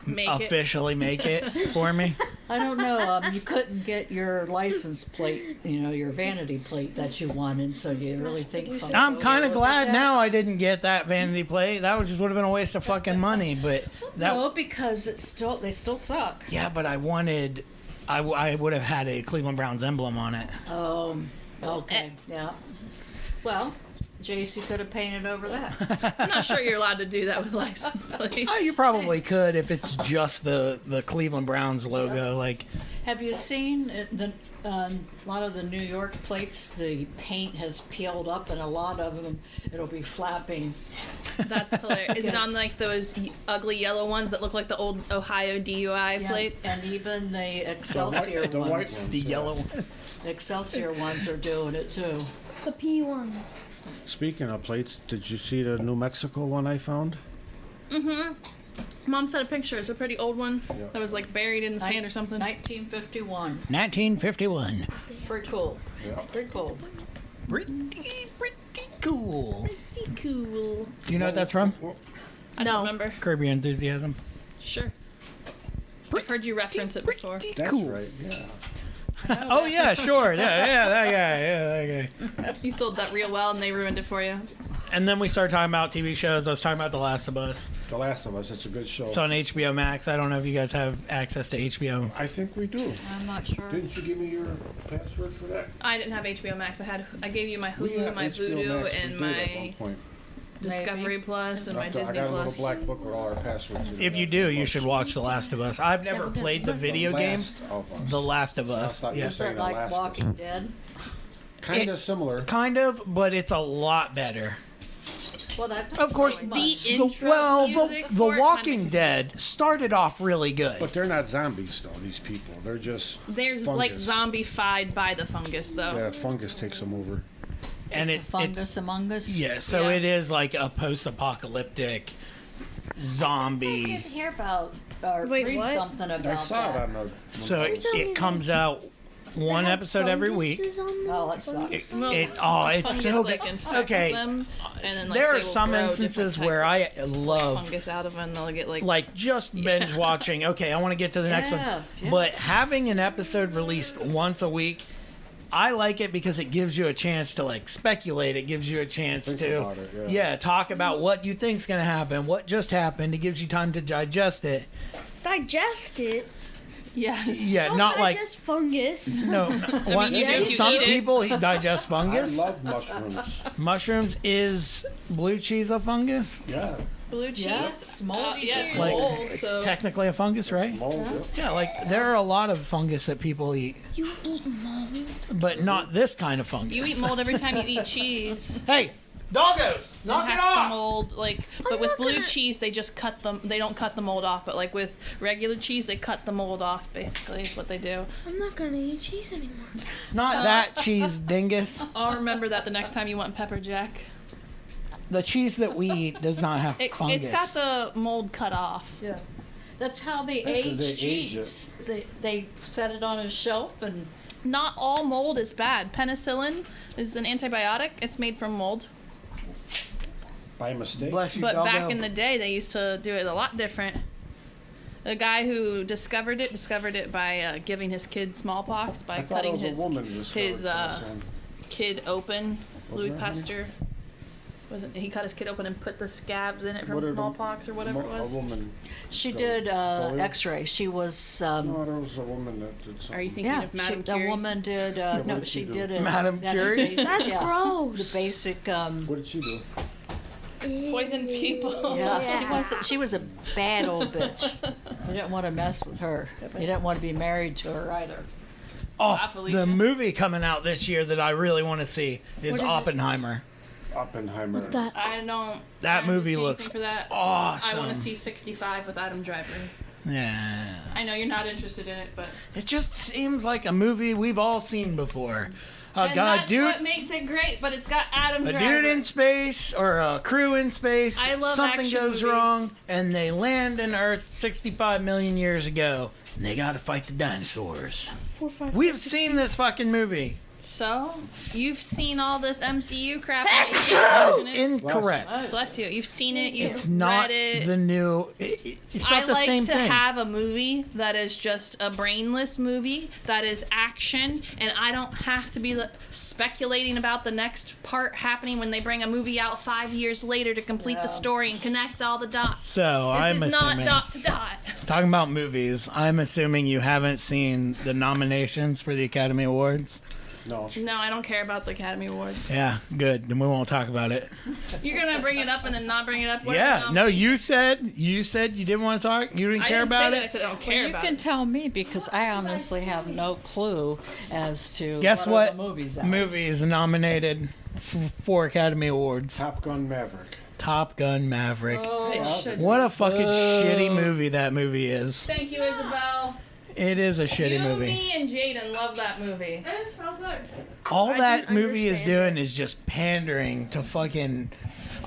A: Make it.
B: officially make it for me.
E: I don't know. You couldn't get your license plate, your vanity plate that you wanted, so you really think. Funko
B: I'm kind of
E: would
B: glad
E: look at
B: now I didn't get that vanity plate. That would would have been a waste of fucking money. But that
E: No, because they still suck.
B: yeah, but I wanted. I would have had a Cleveland Browns emblem on it.
E: Okay, yeah. Well, Jace, you could have painted over that.
A: I'm not sure you're allowed to do that with license plates.
B: Oh, you probably could if it's just the Cleveland Browns logo. Like,
E: Have you seen a lot of the New York plates? The paint has peeled up, and a lot of them it'll be flapping.
A: That's hilarious. Is it on
E: Yes.
A: like those yellow yellow ones that look like the old Ohio DUI
E: Yeah,
A: plates?
E: and even the Excelsior
C: The white
E: ones.
C: ones.
B: the
C: yeah.
B: yellow ones.
E: The Excelsior ones are doing it too.
D: The P ones.
C: Speaking of plates, did you see the New Mexico one I found?
A: Mom sent a picture. It's a pretty old one
C: Yeah.
A: that was like buried in the sand or something.
E: 1951.
B: 1951.
E: Pretty cool.
C: Yeah.
E: Pretty cool.
B: Pretty cool.
A: Cool.
B: Do you know what that's from?
A: I don't remember.
B: Curb Your Enthusiasm.
A: Sure. I've heard you reference it before.
B: Pretty
C: That's
B: cool.
C: right. Yeah.
B: Oh yeah, sure. Yeah, that guy. Yeah, that guy.
A: You sold that real well and they ruined it for you.
B: And then we started talking about TV shows. I was talking about The Last of Us.
C: The Last of Us. It's a good show.
B: It's on HBO Max. I don't know if you guys have access to HBO.
C: I think we do.
E: I'm not sure.
C: Didn't you give me your password for that?
A: I didn't have HBO Max. I gave you my
C: We
A: Hulu,
C: had
A: my
C: HBO
A: Voodoo,
C: Max. We
A: and
C: did at one
A: my
C: point.
A: Discovery Plus and my
C: I
A: Disney
C: got a
A: Plus.
C: little black book with all our passwords. in
B: If
C: it.
B: you do, you should watch The Last of Us. I've never played the video game.
C: Last of Us.
B: The Last of Us.
C: I thought you
B: Yeah.
E: Is
C: said
E: that
C: The
E: like
C: Last of Us.
E: Walking Dead?
C: Kind of similar.
B: Kind of, but it's a lot better.
E: Well, that's
B: Of course,
E: really
A: the
E: much.
A: intro music
B: The
A: for it
B: Walking
A: kinda-
B: Dead started off really good.
C: But they're not zombies, though, these people. They're just.
A: There's
C: fungus.
A: like zombified by the fungus though.
C: Yeah, fungus takes them over.
B: And
E: It's a fungus among us.
B: yeah, so
A: Yeah.
B: it is like a post-apocalyptic
E: I
B: zombie.
E: didn't hear about or
D: Wait,
E: read
D: what?
E: something about
C: I saw it
E: that.
C: on the.
B: So it comes out one episode every week.
E: Oh, that sucks.
A: Well,
B: It's
A: fungus,
B: so good.
A: like, infects
B: Okay,
A: them, and then, like,
B: there
A: they
B: are
A: will
B: some
A: grow
B: instances
A: different
B: where
A: types
B: I
A: of
B: love
A: fungus out of them, and they'll get
B: like just binge watching. Okay, I want to get to the next one.
E: Yeah, yeah.
B: But having an episode released once a week, I like it because it gives you a chance to like speculate. It gives you a chance
C: Think
B: to
C: about it, yeah.
B: talk about what you think's going to happen, what just happened. It gives you time to digest it.
D: Digest it.
A: Yes.
B: Yeah,
D: Don't
B: not like
D: digest fungus.
B: no. what-
A: you do if you
B: some
A: eat it.
B: people digest
C: I
B: fungus.
C: love mushrooms.
B: Mushrooms is blue cheese a fungus?
C: Yeah.
A: Blue cheese.
E: Yes, it's moldy
A: yeah,
E: cheese.
A: it's
B: Like
A: mold,
B: it's
A: so
B: technically a fungus, right?
C: Mold, yeah.
B: Yeah, like there are a lot of fungus that people eat,
D: You eat mold.
B: but not this kind of fungus.
A: you eat mold every time you eat cheese.
B: Hey, doggos, knock
A: It
B: it
A: has to
B: off!
A: mold like, but with
D: not
A: blue
D: gonna-
A: cheese they just cut them. They don't cut the mold off, but like with regular cheese they cut the mold off. Basically, is what they do.
D: I'm not gonna eat cheese anymore.
B: Not that cheese, dingus.
A: I'll remember that the next time you want pepper jack.
B: The cheese that we eat does not have fungus.
A: It's got the mold cut off.
E: Yeah. That's how they
C: 'cause
E: age
C: they age
E: cheese. They set it on a shelf and
A: Not all mold is bad. Penicillin is an antibiotic. It's made from mold.
C: By mistake.
B: Bless you,
A: But
B: doggo.
A: back in the day, they used to do it a lot different. The guy who discovered it by giving his kid smallpox by
C: I thought it
A: cutting
C: was a woman who discovered
A: his
C: penicillin.
A: kid open. Louis
C: Wasn't it, honey?
A: Pasteur. Wasn't he cut his kid open and put the scabs in it from
C: What did
A: smallpox or whatever it
C: A
A: was?
C: woman.
E: She
C: Go-
E: did
C: go in?
E: X-ray. She was.
C: No, there was a woman that did something.
A: Are you thinking
E: Yeah,
A: of Madame
E: a
A: Curie?
E: woman did.
C: what
E: No,
C: did she
E: she
C: do?
E: did it.
B: Madame Curie?
D: That's gross.
E: The basic.
C: What did she do?
A: Poison people.
E: Yeah, she was a bad old bitch. You didn't want to mess with her. You didn't want to be married to her either.
B: Oh,
A: Felicia.
B: the movie coming out this year that I really want to see is Oppenheimer.
C: Oppenheimer.
D: What's that?
A: I don't.
B: That
A: I haven't
B: movie
A: seen
B: looks
A: anything for that.
B: awesome.
A: I want to see 65 with Adam Driver.
B: Yeah.
A: I know you're not interested in it, but
B: It just seems like a movie we've all seen before. A
A: and
B: guy,
A: that's
B: dude,
A: what makes it great. But it's got Adam
B: a
A: Driver.
B: dude in space or a crew in space.
A: I love
B: something
A: action
B: goes
A: movies.
B: wrong, and they land in Earth 65 million years ago. And they got to fight the dinosaurs.
D: 4, 5,
B: We've seen this fucking movie.
A: So you've seen all this MCU crap. Isn't it?
B: Incorrect.
A: Bless you. You've seen it. You've
B: It's not
A: read it.
B: the new. It's not
A: I
B: the
A: like
B: same
A: to
B: thing.
A: have a movie that is just a brainless movie that is action, and I don't have to be speculating about the next part happening when they bring a movie out 5 years later to complete the story and connect all the dots.
B: So
A: This
B: I'm
A: is not
B: assuming.
A: dot to dot.
B: Talking about movies, I'm assuming you haven't seen the nominations for the Academy Awards.
C: No.
A: No, I don't care about the Academy Awards.
B: Yeah, good. Then we won't talk about it.
A: You're gonna bring it up and then not bring it up. What are
B: Yeah,
A: the
B: no,
A: nominees?
B: you said you didn't want to talk. You didn't
A: I
B: care
A: didn't
B: about
A: say that. I
B: it.
A: said I don't care
E: Well, you
A: about
E: can
A: it.
E: tell me because I honestly have no clue as to
B: Guess
E: what
B: what?
E: are the movies out.
B: Movie is nominated for Academy Awards.
C: Top Gun Maverick.
B: Top Gun Maverick.
A: It should.
B: What a fucking shitty movie that movie is.
A: Thank you, Isabel.
B: It is a shitty
A: you,
B: movie.
A: me, and Jaden love that movie.
B: All that
D: didn't
B: movie is
D: understand
B: doing is just pandering to fucking.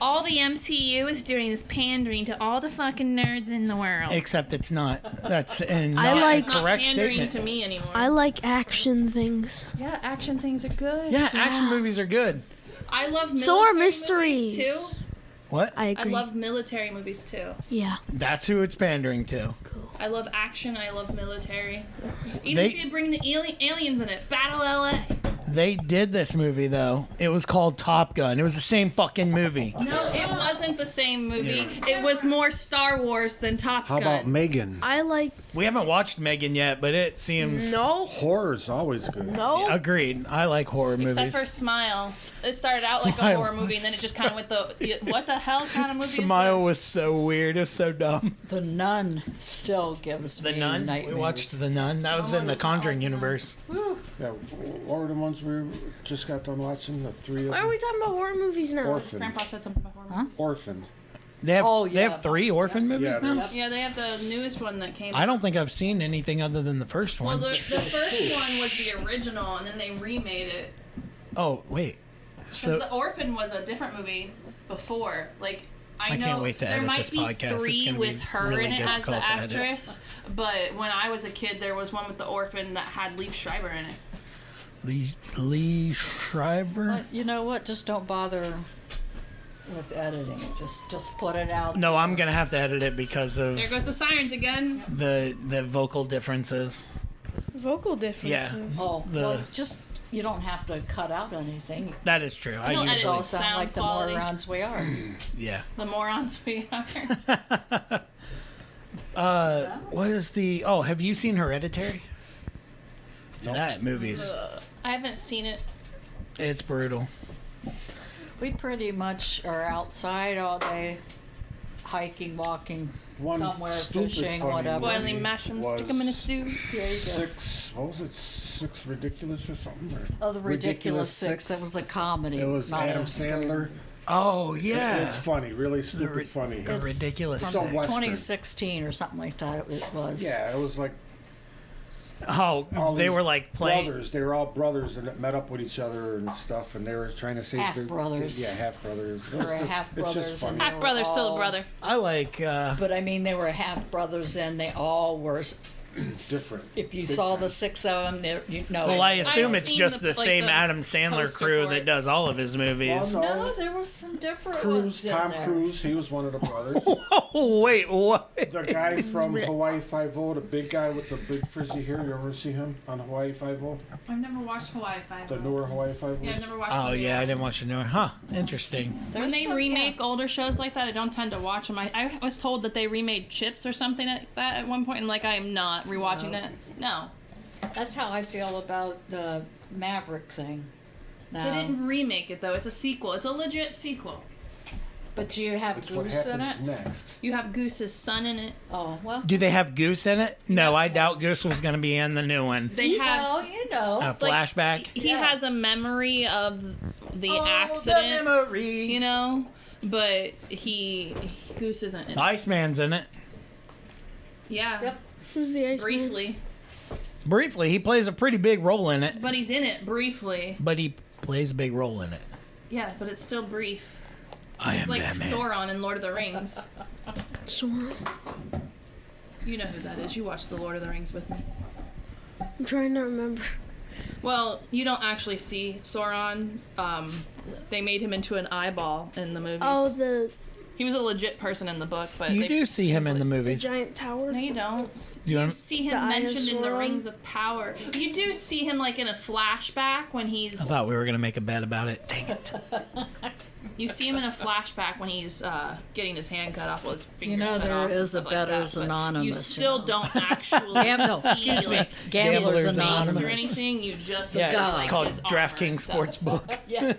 A: All the MCU is doing is pandering to all the fucking nerds in the world.
B: Except it's not. That's and
D: I
B: not
D: like-
B: a
A: It's not
B: correct
A: pandering
B: statement.
A: to me anymore.
D: I like action things.
A: Yeah, action things are good.
B: Yeah, action movies are good.
A: I love military
D: So are
A: movies
D: mysteries.
A: too.
B: What?
D: I
A: I
D: agree.
A: love military movies too.
D: Yeah.
B: That's who it's pandering to.
A: I love action. I love military. Even
B: They-
A: if you bring the aliens in it, Battle LA.
B: They did this movie though. It was called Top Gun. It was the same fucking movie.
A: No, it wasn't the same movie. It was more Star Wars than Top
C: How
A: Gun.
C: about Megan?
D: I like
B: We haven't watched Megan yet, but it seems
C: Horror's always good.
B: agreed. I like horror
A: Except
B: movies.
A: for Smile. It started out like a
B: Smile
A: horror movie, and then it just kind of went the what the hell kind of movie
B: Smile
A: is this?
B: was so weird. It's so dumb.
E: The Nun still gives
B: The
E: me
B: Nun.
E: nightmares.
B: We watched The Nun. That was in the Conjuring universe.
C: Yeah, what were the ones we just got done watching? The three of
D: Why are
C: them?
D: we talking about horror movies now?
C: Orphan.
A: Grandpa said something about horror.
C: Orphan.
B: They have
E: Oh,
B: they
E: yeah.
B: have 3 orphan movies
C: Yeah,
B: now.
A: Yeah, they have the newest one that came.
B: I don't think I've seen anything other than the first
A: Well,
B: one.
A: the first one was the original, and then they remade it.
B: Oh wait.
A: Because
B: So
A: the Orphan was a different movie before. Like, I know
B: can't wait to
A: there
B: edit
A: might
B: this
A: be
B: podcast. It's
A: 3
B: gonna
A: with
B: be
A: her
B: really
A: in it as the
B: difficult to edit.
A: actress, but when I was a kid, there was one with the Orphan that had Liev Schreiber in it.
B: Lee Shriver.
E: But you know what? Just don't bother with editing. Just put it out.
B: No, I'm gonna have to edit it because of
A: There goes the sirens again.
B: the vocal differences.
D: Vocal differences.
E: Oh,
B: The-
E: well, just you don't have to cut out anything.
B: That is true. I
A: He'll edit
E: It
B: usually
E: all sound
A: sound
E: like the
A: quality.
E: morons we are.
B: yeah.
A: The morons we are.
B: What is the? Oh, have you seen Hereditary?
C: Nope.
B: That movie's
A: I haven't seen it.
B: it's brutal.
E: We pretty much are outside all day, hiking, walking,
C: One
E: somewhere,
C: stupid
E: fishing,
C: funny
E: whatever.
C: movie
A: Boiling mushrooms,
C: was
A: stick them in a stew.
E: There you go.
C: What was it? Six Ridiculous or something? Or
E: Oh, the Ridiculous Six. That was the comedy.
C: It was
E: not
C: Adam
E: a scary.
C: Sandler.
B: Oh yeah.
C: It's funny, really stupid
B: ri-
C: funny.
B: The
E: It's
B: ridiculous.
C: So
B: Six.
C: Western.
E: 2016 or something like that. It was.
C: Yeah, it was like
B: Oh,
C: all
B: they
C: these
B: were like playing.
C: brothers. They were all brothers and met up with each other and stuff, and they were trying to save their
E: Half-brothers.
C: Yeah, half brothers.
E: Or half
C: It's
E: brothers.
C: just funny.
A: Half brother, still a brother.
B: I like.
E: But I mean, they were half brothers, and they all were
C: different.
E: If you
C: Big
E: saw
C: time.
E: the 6 of them, you know.
B: Well, I assume it's
A: seen
B: just
A: the,
B: the
A: like,
B: same
A: the
B: Adam Sandler
A: poster
B: crew
A: for
B: that
A: it.
B: does all of his movies.
C: Well,
E: No, there was some different
C: Cruise,
E: ones in
C: Tom
E: there.
C: Cruise, he was one of the brothers.
B: Oh, wait, what?
C: The guy from Hawaii Five-O, the big guy with the big frizzy hair, you ever see him on Hawaii Five-O?
A: I've never watched Hawaii Five.
C: The newer Hawaii Five-O?
A: Yeah, I've never watched.
B: Oh,
A: the
B: yeah, I
A: newer
B: didn't watch the new one. Huh, interesting.
A: When
E: There's
A: they
E: some-
A: remake
E: yeah.
A: older shows like that, I don't tend to watch them. I was told that they remade Chips or something like that at one point, and like I am not rewatching that. No,
E: That's how I feel about the Maverick thing.
A: they
E: Now,
A: didn't remake it though. It's a sequel. It's a legit sequel.
E: but you have
C: It's what
E: Goose in it.
C: happens next.
A: You have Goose's son in it.
E: Oh well.
B: Do they have Goose in it? No, I doubt Goose was going to be in the new one.
A: They have.
E: Well, you know.
B: A flashback?
A: He
E: Yeah.
A: has a memory of the
B: Oh,
A: accident.
B: the memory.
A: You know, but Goose isn't in it.
B: Iceman's in it.
A: Yeah,
E: Yep.
D: Who's the Iceman?
A: briefly,
B: Briefly, he plays a pretty big role in it,
A: but he's in it briefly.
B: but he plays a big role in it.
A: Yeah, but it's still brief.
B: I
A: It's
B: am
A: like
B: Batman.
A: Sauron in Lord of the Rings.
D: Sauron.
A: You know who that is. You watched the Lord of the Rings with me.
D: I'm trying to remember.
A: Well, you don't actually see Sauron. They made him into an eyeball in the movies.
D: Oh, the
A: He was a legit person in the book, but
B: You
A: they,
B: do see him in the
D: the
B: movies.
D: giant tower.
A: No, you don't.
B: You
A: You
B: know,
A: see him
D: The Eye of
A: mentioned in the
D: Sauron?
A: Rings of Power. You do see him like in a flashback when he's.
B: I thought we were going to make a bet about it. Dang it.
A: You see him in a flashback when he's getting his hand cut off, while his fingers
E: know,
A: cut
E: there
A: off and
E: is a
A: stuff like
E: Betters
A: that, but
E: Anonymous,
A: You
E: you
A: still
E: know.
A: don't actually
E: No,
A: see
E: excuse me.
A: like,
E: Gamblers
B: Gamblers
A: names
E: Anonymous.
A: or
B: Anonymous.
A: anything. You just
B: Yeah,
A: see,
E: God.
B: it's
A: like,
B: called
A: his armor and
B: DraftKings
A: stuff.
B: Sportsbook.
E: Yeah.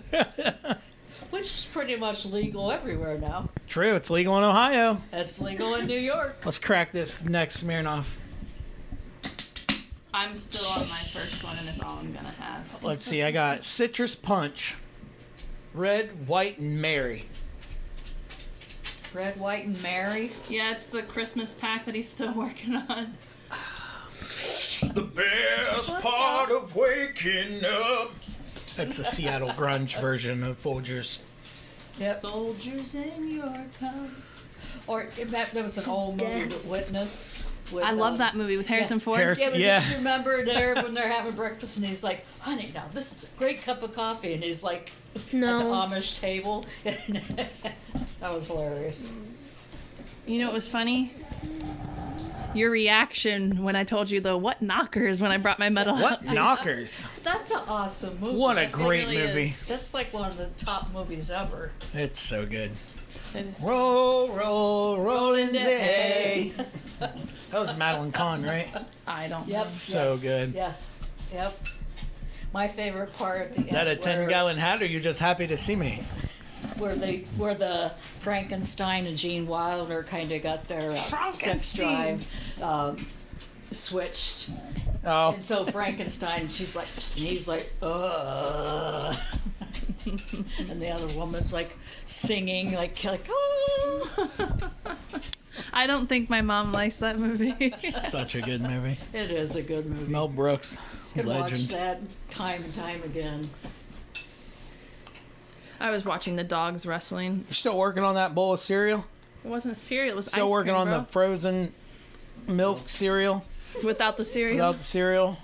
E: Which is pretty much legal everywhere now.
B: True, it's legal in Ohio.
E: It's legal in New York.
B: Let's crack this next Smirnoff.
A: I'm still on my first one, and it's all I'm gonna have.
B: Let's see, I got Citrus Punch, Red, White, and Mary.
E: Red, White, and Mary.
A: Yeah, it's the Christmas pack that he's still working on.
B: The best part of waking up. That's the Seattle grunge version of Folgers.
E: Yep.
A: Soldiers in your come.
E: Or there was an old movie with Witness. With,
A: I love that movie with Harrison Ford.
B: Harrison-
E: Yeah, but
B: Yeah.
E: do you remember there when they're having breakfast and he's like, honey, now this is a great cup of coffee. And he's like at the
D: No.
E: Amish table. That was hilarious.
A: You know what was funny? Your reaction when I told you the what knockers when I brought my medal out.
B: What
A: to you.
B: knockers?
E: That's an awesome movie.
B: What a
E: That's
B: great
A: really
B: movie.
A: is.
E: That's like one of the top movies ever.
B: It's so good.
A: It is.
B: Roll, roll, rolling day. That was Madeline Kahn, right?
A: I don't know.
E: Yep.
B: So
E: yes,
B: good.
E: Yeah. Yep. My favorite part at the
B: Is that a
E: end
B: 10-gallon hat, or you just happy to see me?
E: where the Frankenstein and Gene Wilder kind of got their sex drive switched.
B: Oh,
E: And so Frankenstein, and he's like, ugh. And the other woman's like singing, like, oh.
A: I don't think my mom likes that movie.
B: such a good movie.
E: It is a good movie.
B: Mel Brooks,
E: Could watch
B: legend.
E: that time and time again.
A: I was watching the dogs wrestling.
B: You're still working on that bowl of cereal?
A: It wasn't cereal. It was
B: Still
A: ice
B: working
A: cream,
B: on the
A: bro.
B: frozen milk cereal
A: Without the cereal.
B: without the cereal?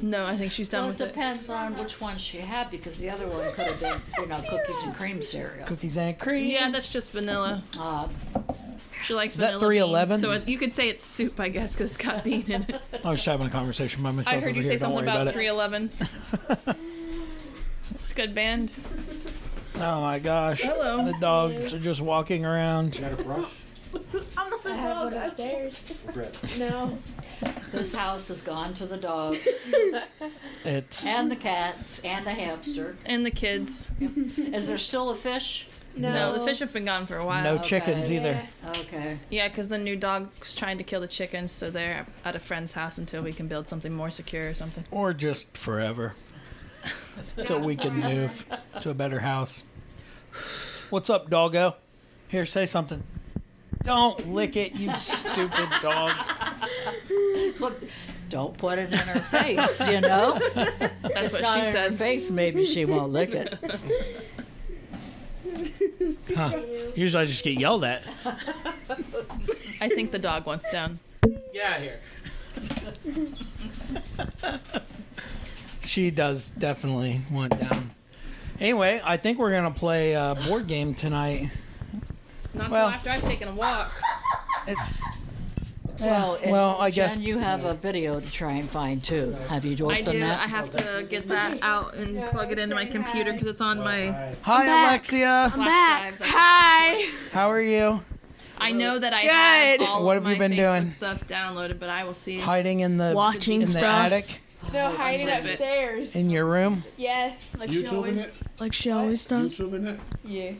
A: No, I think she's done
E: Well, it
A: with it.
E: depends on which one she had because the other one could have been, cookies and cream cereal.
B: Cookies and cream.
A: Yeah, that's just vanilla. She likes
B: Is that
A: vanilla.
B: 311?
A: beans. So you could say it's soup, I guess, because it's got bean in it.
B: I was just having a conversation by myself
A: I heard
B: over
A: you
B: here.
A: say
B: Don't
A: something
B: worry
A: about
B: about it.
A: 311. It's a good band.
B: Oh my gosh.
A: Hello.
B: The dogs are just walking around.
C: You got a brush?
D: I'm not
F: I have one upstairs.
C: Regret.
F: No.
E: This house has gone to the dogs
B: It's
E: and the cats and the hamster.
A: And the kids.
E: Is there still a fish?
A: No, the fish have been gone for a while.
B: no chickens
E: okay.
B: either.
E: Okay.
A: Yeah, because the new dog's trying to kill the chickens, so they're at a friend's house until we can build something more secure or something.
B: Or just forever. Until we can move to a better house. What's up, doggo? Here, say something. Don't lick it, you stupid dog.
E: Look, don't put it in her face, you know?
A: That's
E: It's
A: what
E: not
A: she
E: in her
A: said.
E: face, maybe she won't lick it.
B: Huh. Usually I just get yelled at.
A: I think the dog wants down.
B: Get out of here. She does definitely want down. Anyway, I think we're gonna play a board game tonight.
A: Not
B: Well-
A: till after I've taken a walk.
B: It's
E: Well, and
B: well, I
E: Jen,
B: guess-
E: you have a video to try and find too. Have you
A: I
E: opened
A: do.
E: that?
A: I have to get that out and plug it into my computer because it's on my
B: Hi,
D: back.
B: Alexia.
A: flash
D: Back.
A: drive. That's
D: Hi.
B: How are you?
A: I know that I
D: Good.
A: have all
B: What
A: of
B: have you
A: my
B: been
A: Facebook
B: doing?
A: stuff downloaded, but I will see.
B: Hiding in the
D: Watching
B: in the
D: stuff.
B: attic
F: No, hiding
A: Unzip it.
F: upstairs.
B: in your room.
F: Yes.
A: Like she
C: YouTubing
A: always.
C: it?
D: Like she always does.
C: YouTubing it?
F: Yeah.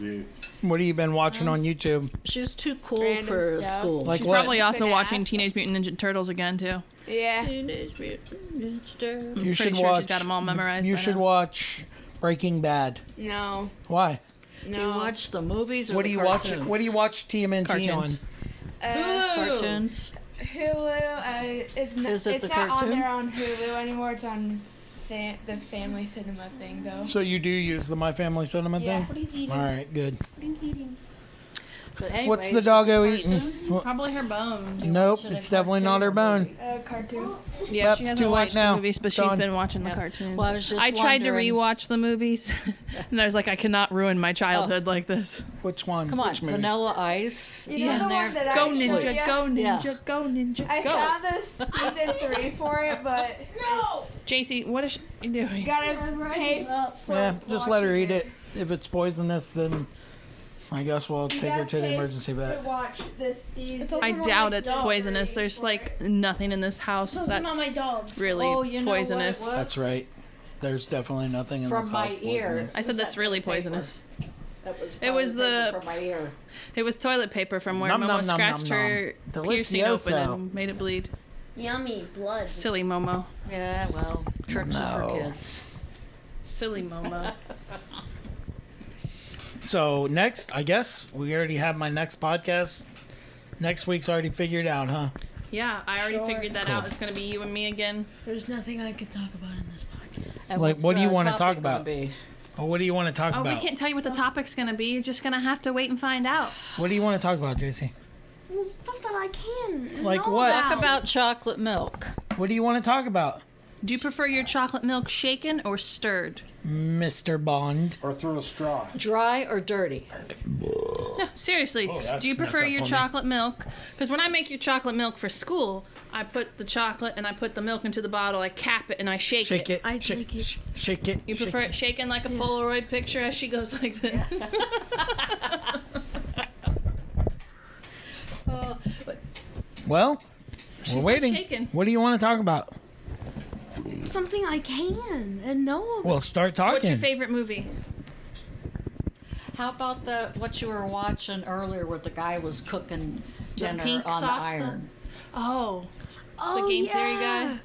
C: Yeah.
B: What have you been watching on YouTube?
E: She's too cool
F: Random
E: for
F: stuff.
E: school.
B: Like
A: She's
B: what?
A: probably also
F: Banana.
A: watching Teenage Mutant Ninja Turtles again too.
F: Yeah.
E: Teenage Mutant Ninja Turtles.
B: You should
A: pretty sure
B: watch.
A: she's got 'em all memorized
B: You
A: by
B: should
A: now.
B: watch Breaking Bad.
F: No.
B: Why?
E: Do you
F: No.
E: watch the movies or
B: What do
E: the
B: you watch?
E: cartoons?
B: What do you watch TMNT
A: Cartoons.
E: Cartoons.
F: Hulu.
E: Is it
F: it's
E: the
F: not
E: cartoon?
F: on there on Hulu anymore. It's on the Family Cinema thing though.
B: on? So you do use the My Family Cinema
F: Yeah.
B: thing? All right, good.
E: But
B: What's the
E: anyways,
B: doggo
E: cartoon?
B: eating?
A: Probably her bone.
B: Nope,
E: watch it
B: it's
E: in
B: definitely not her
E: cartoon or
B: bone.
F: Cartoon.
A: Yeah,
B: Yep,
A: she
B: it's
A: hasn't
B: too late
A: watched
B: now.
A: the movies, but
B: It's
A: she's
B: gone.
A: been watching the
E: Yeah.
A: cartoon.
E: Well, I was just
A: tried to
E: wondering-
A: rewatch the movies, and I was like, I cannot ruin my childhood like this.
B: Which one?
E: Come on,
B: Which movies?
E: Vanilla Ice.
F: You know
E: in
F: the
E: there.
F: one that
A: Go
F: I showed
A: ninja,
F: ya?
A: go
E: Yeah.
A: ninja, go ninja,
F: I
A: go.
F: found the season 3 for it, but
A: JC, what is she doing?
F: gotta pay for
B: Yeah, just let her
F: watching
B: eat it. If it's poisonous, then I guess we'll take her to the emergency
F: To
B: vet.
F: watch this season.
A: I doubt it's poisonous. There's like nothing in this house that's
D: dogs.
A: really
E: Oh, you know what it
A: poisonous.
E: was?
B: That's right. There's definitely nothing in
E: From
B: this
E: my
B: house
E: ear.
B: poisonous.
A: I said that's really poisonous.
E: That was
A: It was
E: toilet paper
A: the-
E: from my ear.
A: It was toilet paper from where
B: Nom,
A: Momo
B: nom, nom,
A: scratched
B: nom,
A: her
B: nom.
A: piercing open
B: Delicioso.
A: and made it bleed.
D: Yummy blood.
A: Silly Momo.
E: Yeah, well, tricks are
B: No.
E: for kids.
A: Silly Momo.
B: So next, I guess we already have my next podcast. Next week's already figured out, huh?
A: Yeah, I already
D: Sure.
A: figured that
B: Cool.
A: out. It's gonna be you and me again.
D: There's nothing I could talk about in this podcast.
E: And
B: Like,
E: what's
B: what do you
E: the
B: wanna
E: topic
B: talk
E: gonna
B: about?
E: Be?
B: Well, what do you want to talk
A: Oh,
B: about?
A: we can't tell you what the topic's gonna be. You're just gonna have to wait and find out.
B: What do you want to talk about, JC?
D: Well, stuff that I can.
B: Like
D: know
B: what?
E: Talk about chocolate milk.
B: What do you want to talk about,
A: Do you prefer your chocolate milk shaken or stirred?
B: Mr. Bond?
C: Or through a straw.
E: Dry or dirty?
A: No, seriously.
B: Oh, that
A: Do you
B: snuck
A: prefer
B: up
A: your
B: on me.
A: chocolate milk? Because when I make your chocolate milk for school, I put the chocolate and I put the milk into the bottle. I cap it and I shake
B: Shake it.
D: I
B: shake,
D: like it.
B: shake it.
A: You
B: shake
A: prefer it shaken like a Polaroid picture as she goes like this?
B: Well,
A: She
B: we're
A: said
B: waiting.
A: shaken.
B: What do you want to talk about?
D: Something I can and know about.
B: Well, start talking.
A: What's your favorite movie?
E: How about the what you were watching earlier where the guy was cooking dinner
A: pink
E: on the
A: sauce
E: iron?
A: Oh,
D: Oh,
A: game theory guy?
D: yeah.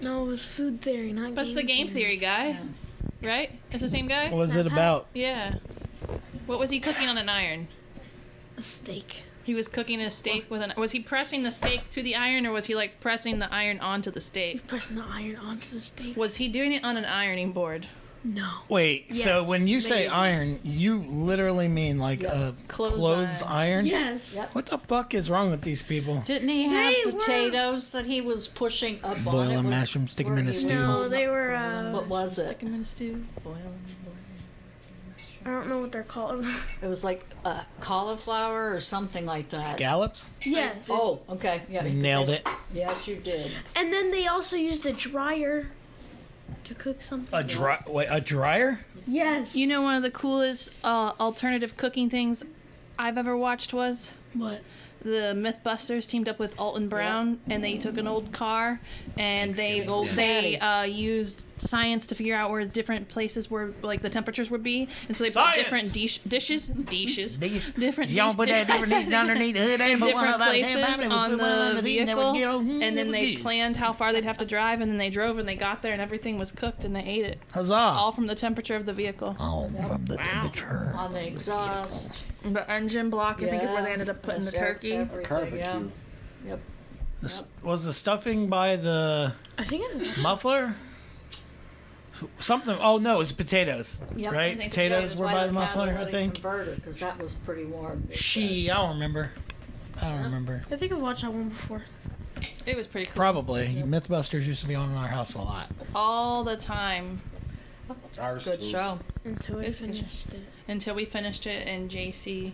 D: No, it was food theory, not
A: that's the game theory guy, right? It's the same guy?
B: What was it about?
A: Yeah. What was he cooking on an iron?
D: A steak.
A: He was cooking a steak with an. Was he pressing the steak to the iron, or was he like pressing the iron onto the steak?
D: Pressing the iron onto the steak.
A: Was he doing it on an ironing board?
D: No.
B: Wait, so
D: Yes,
B: when you say
D: maybe.
B: iron, you literally mean like
E: Yes.
B: a
A: Clothes
B: clothes iron?
D: Yes.
E: Yep.
B: What the fuck is wrong with these people?
E: Didn't he have
D: They were-
E: potatoes that he was pushing up
B: Boil
E: on? It
B: and
E: was
B: mash 'em, stick 'em
E: where
B: in a
E: he was
B: stew.
D: No,
E: holding
D: they
E: up-
D: were.
E: What was it?
A: Stick 'em in a stew. Boil 'em.
D: I don't know what they're called.
E: It was like cauliflower or something like that.
B: Scallops?
D: Yes.
E: Oh, okay. Yeah.
B: Nailed it.
E: Yes, you did.
D: And then they also used a dryer to cook something.
B: A dryer?
D: Yes.
A: You know, one of the coolest alternative cooking things I've ever watched was
D: what?
A: the Mythbusters teamed up with Alton Brown, and they took an old car and they used science to figure out where different places were, like the temperatures would be, and so they put
B: Science!
A: different dishes, different
B: Y'all put that
A: dish-
B: different underneath the hood.
A: in different places on the vehicle, and then they planned how far they'd have to drive, and then they drove and they got there and everything was cooked and they ate it,
B: Huzzah!
A: all from the temperature of the vehicle.
B: Oh, from the temperature.
E: On the exhaust.
A: The engine block, I think, is where they
E: Yeah.
A: ended up putting the
E: That's
A: turkey.
E: everything,
C: Barbecue.
E: yeah. Yep.
B: Was the stuffing by the
D: I think it's
B: muffler? Something. Oh no, it was potatoes.
E: Yep.
B: Right?
A: I think
B: Potatoes were by the muffler, I think.
E: Because that was pretty warm.
B: She, I don't remember. I don't remember.
D: I think I've watched that one before.
A: It was pretty cool.
B: Probably. Mythbusters used to be on in our house a lot.
A: All the time
C: Ours
E: Good
C: too.
E: show.
D: Until I
A: It's good.
D: finished it.
A: until we finished it, and JC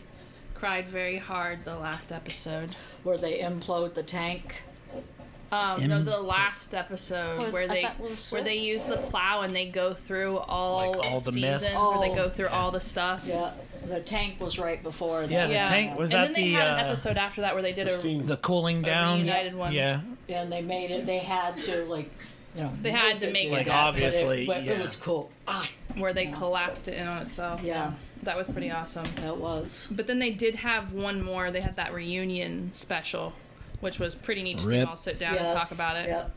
A: cried very hard the last episode.
E: Where they implode the tank.
A: No, the last episode
E: Was-
A: where
E: I
A: they
E: thought it was
A: where they use the plow and they go through all,
B: Like all the
A: seasons,
B: myths?
A: or they
E: Oh.
A: go through all the stuff.
E: Yeah, the tank was right before that.
B: Yeah, the tank was
A: and
B: at
A: then they
B: the
A: had an episode after that where they did
C: The
A: a
C: steam.
B: the cooling down.
A: reunited one.
B: Yeah.
E: And they made it. They had to
A: They had to make it
B: Like,
A: happen.
B: obviously,
E: but
B: yeah.
E: it was cool.
A: where they collapsed it in on itself.
E: Yeah,
A: That was pretty awesome.
E: it was.
A: But then they did have one more. They had that reunion special, which was pretty neat to see them
B: Rip.
A: all sit down and talk about it.
E: Yep.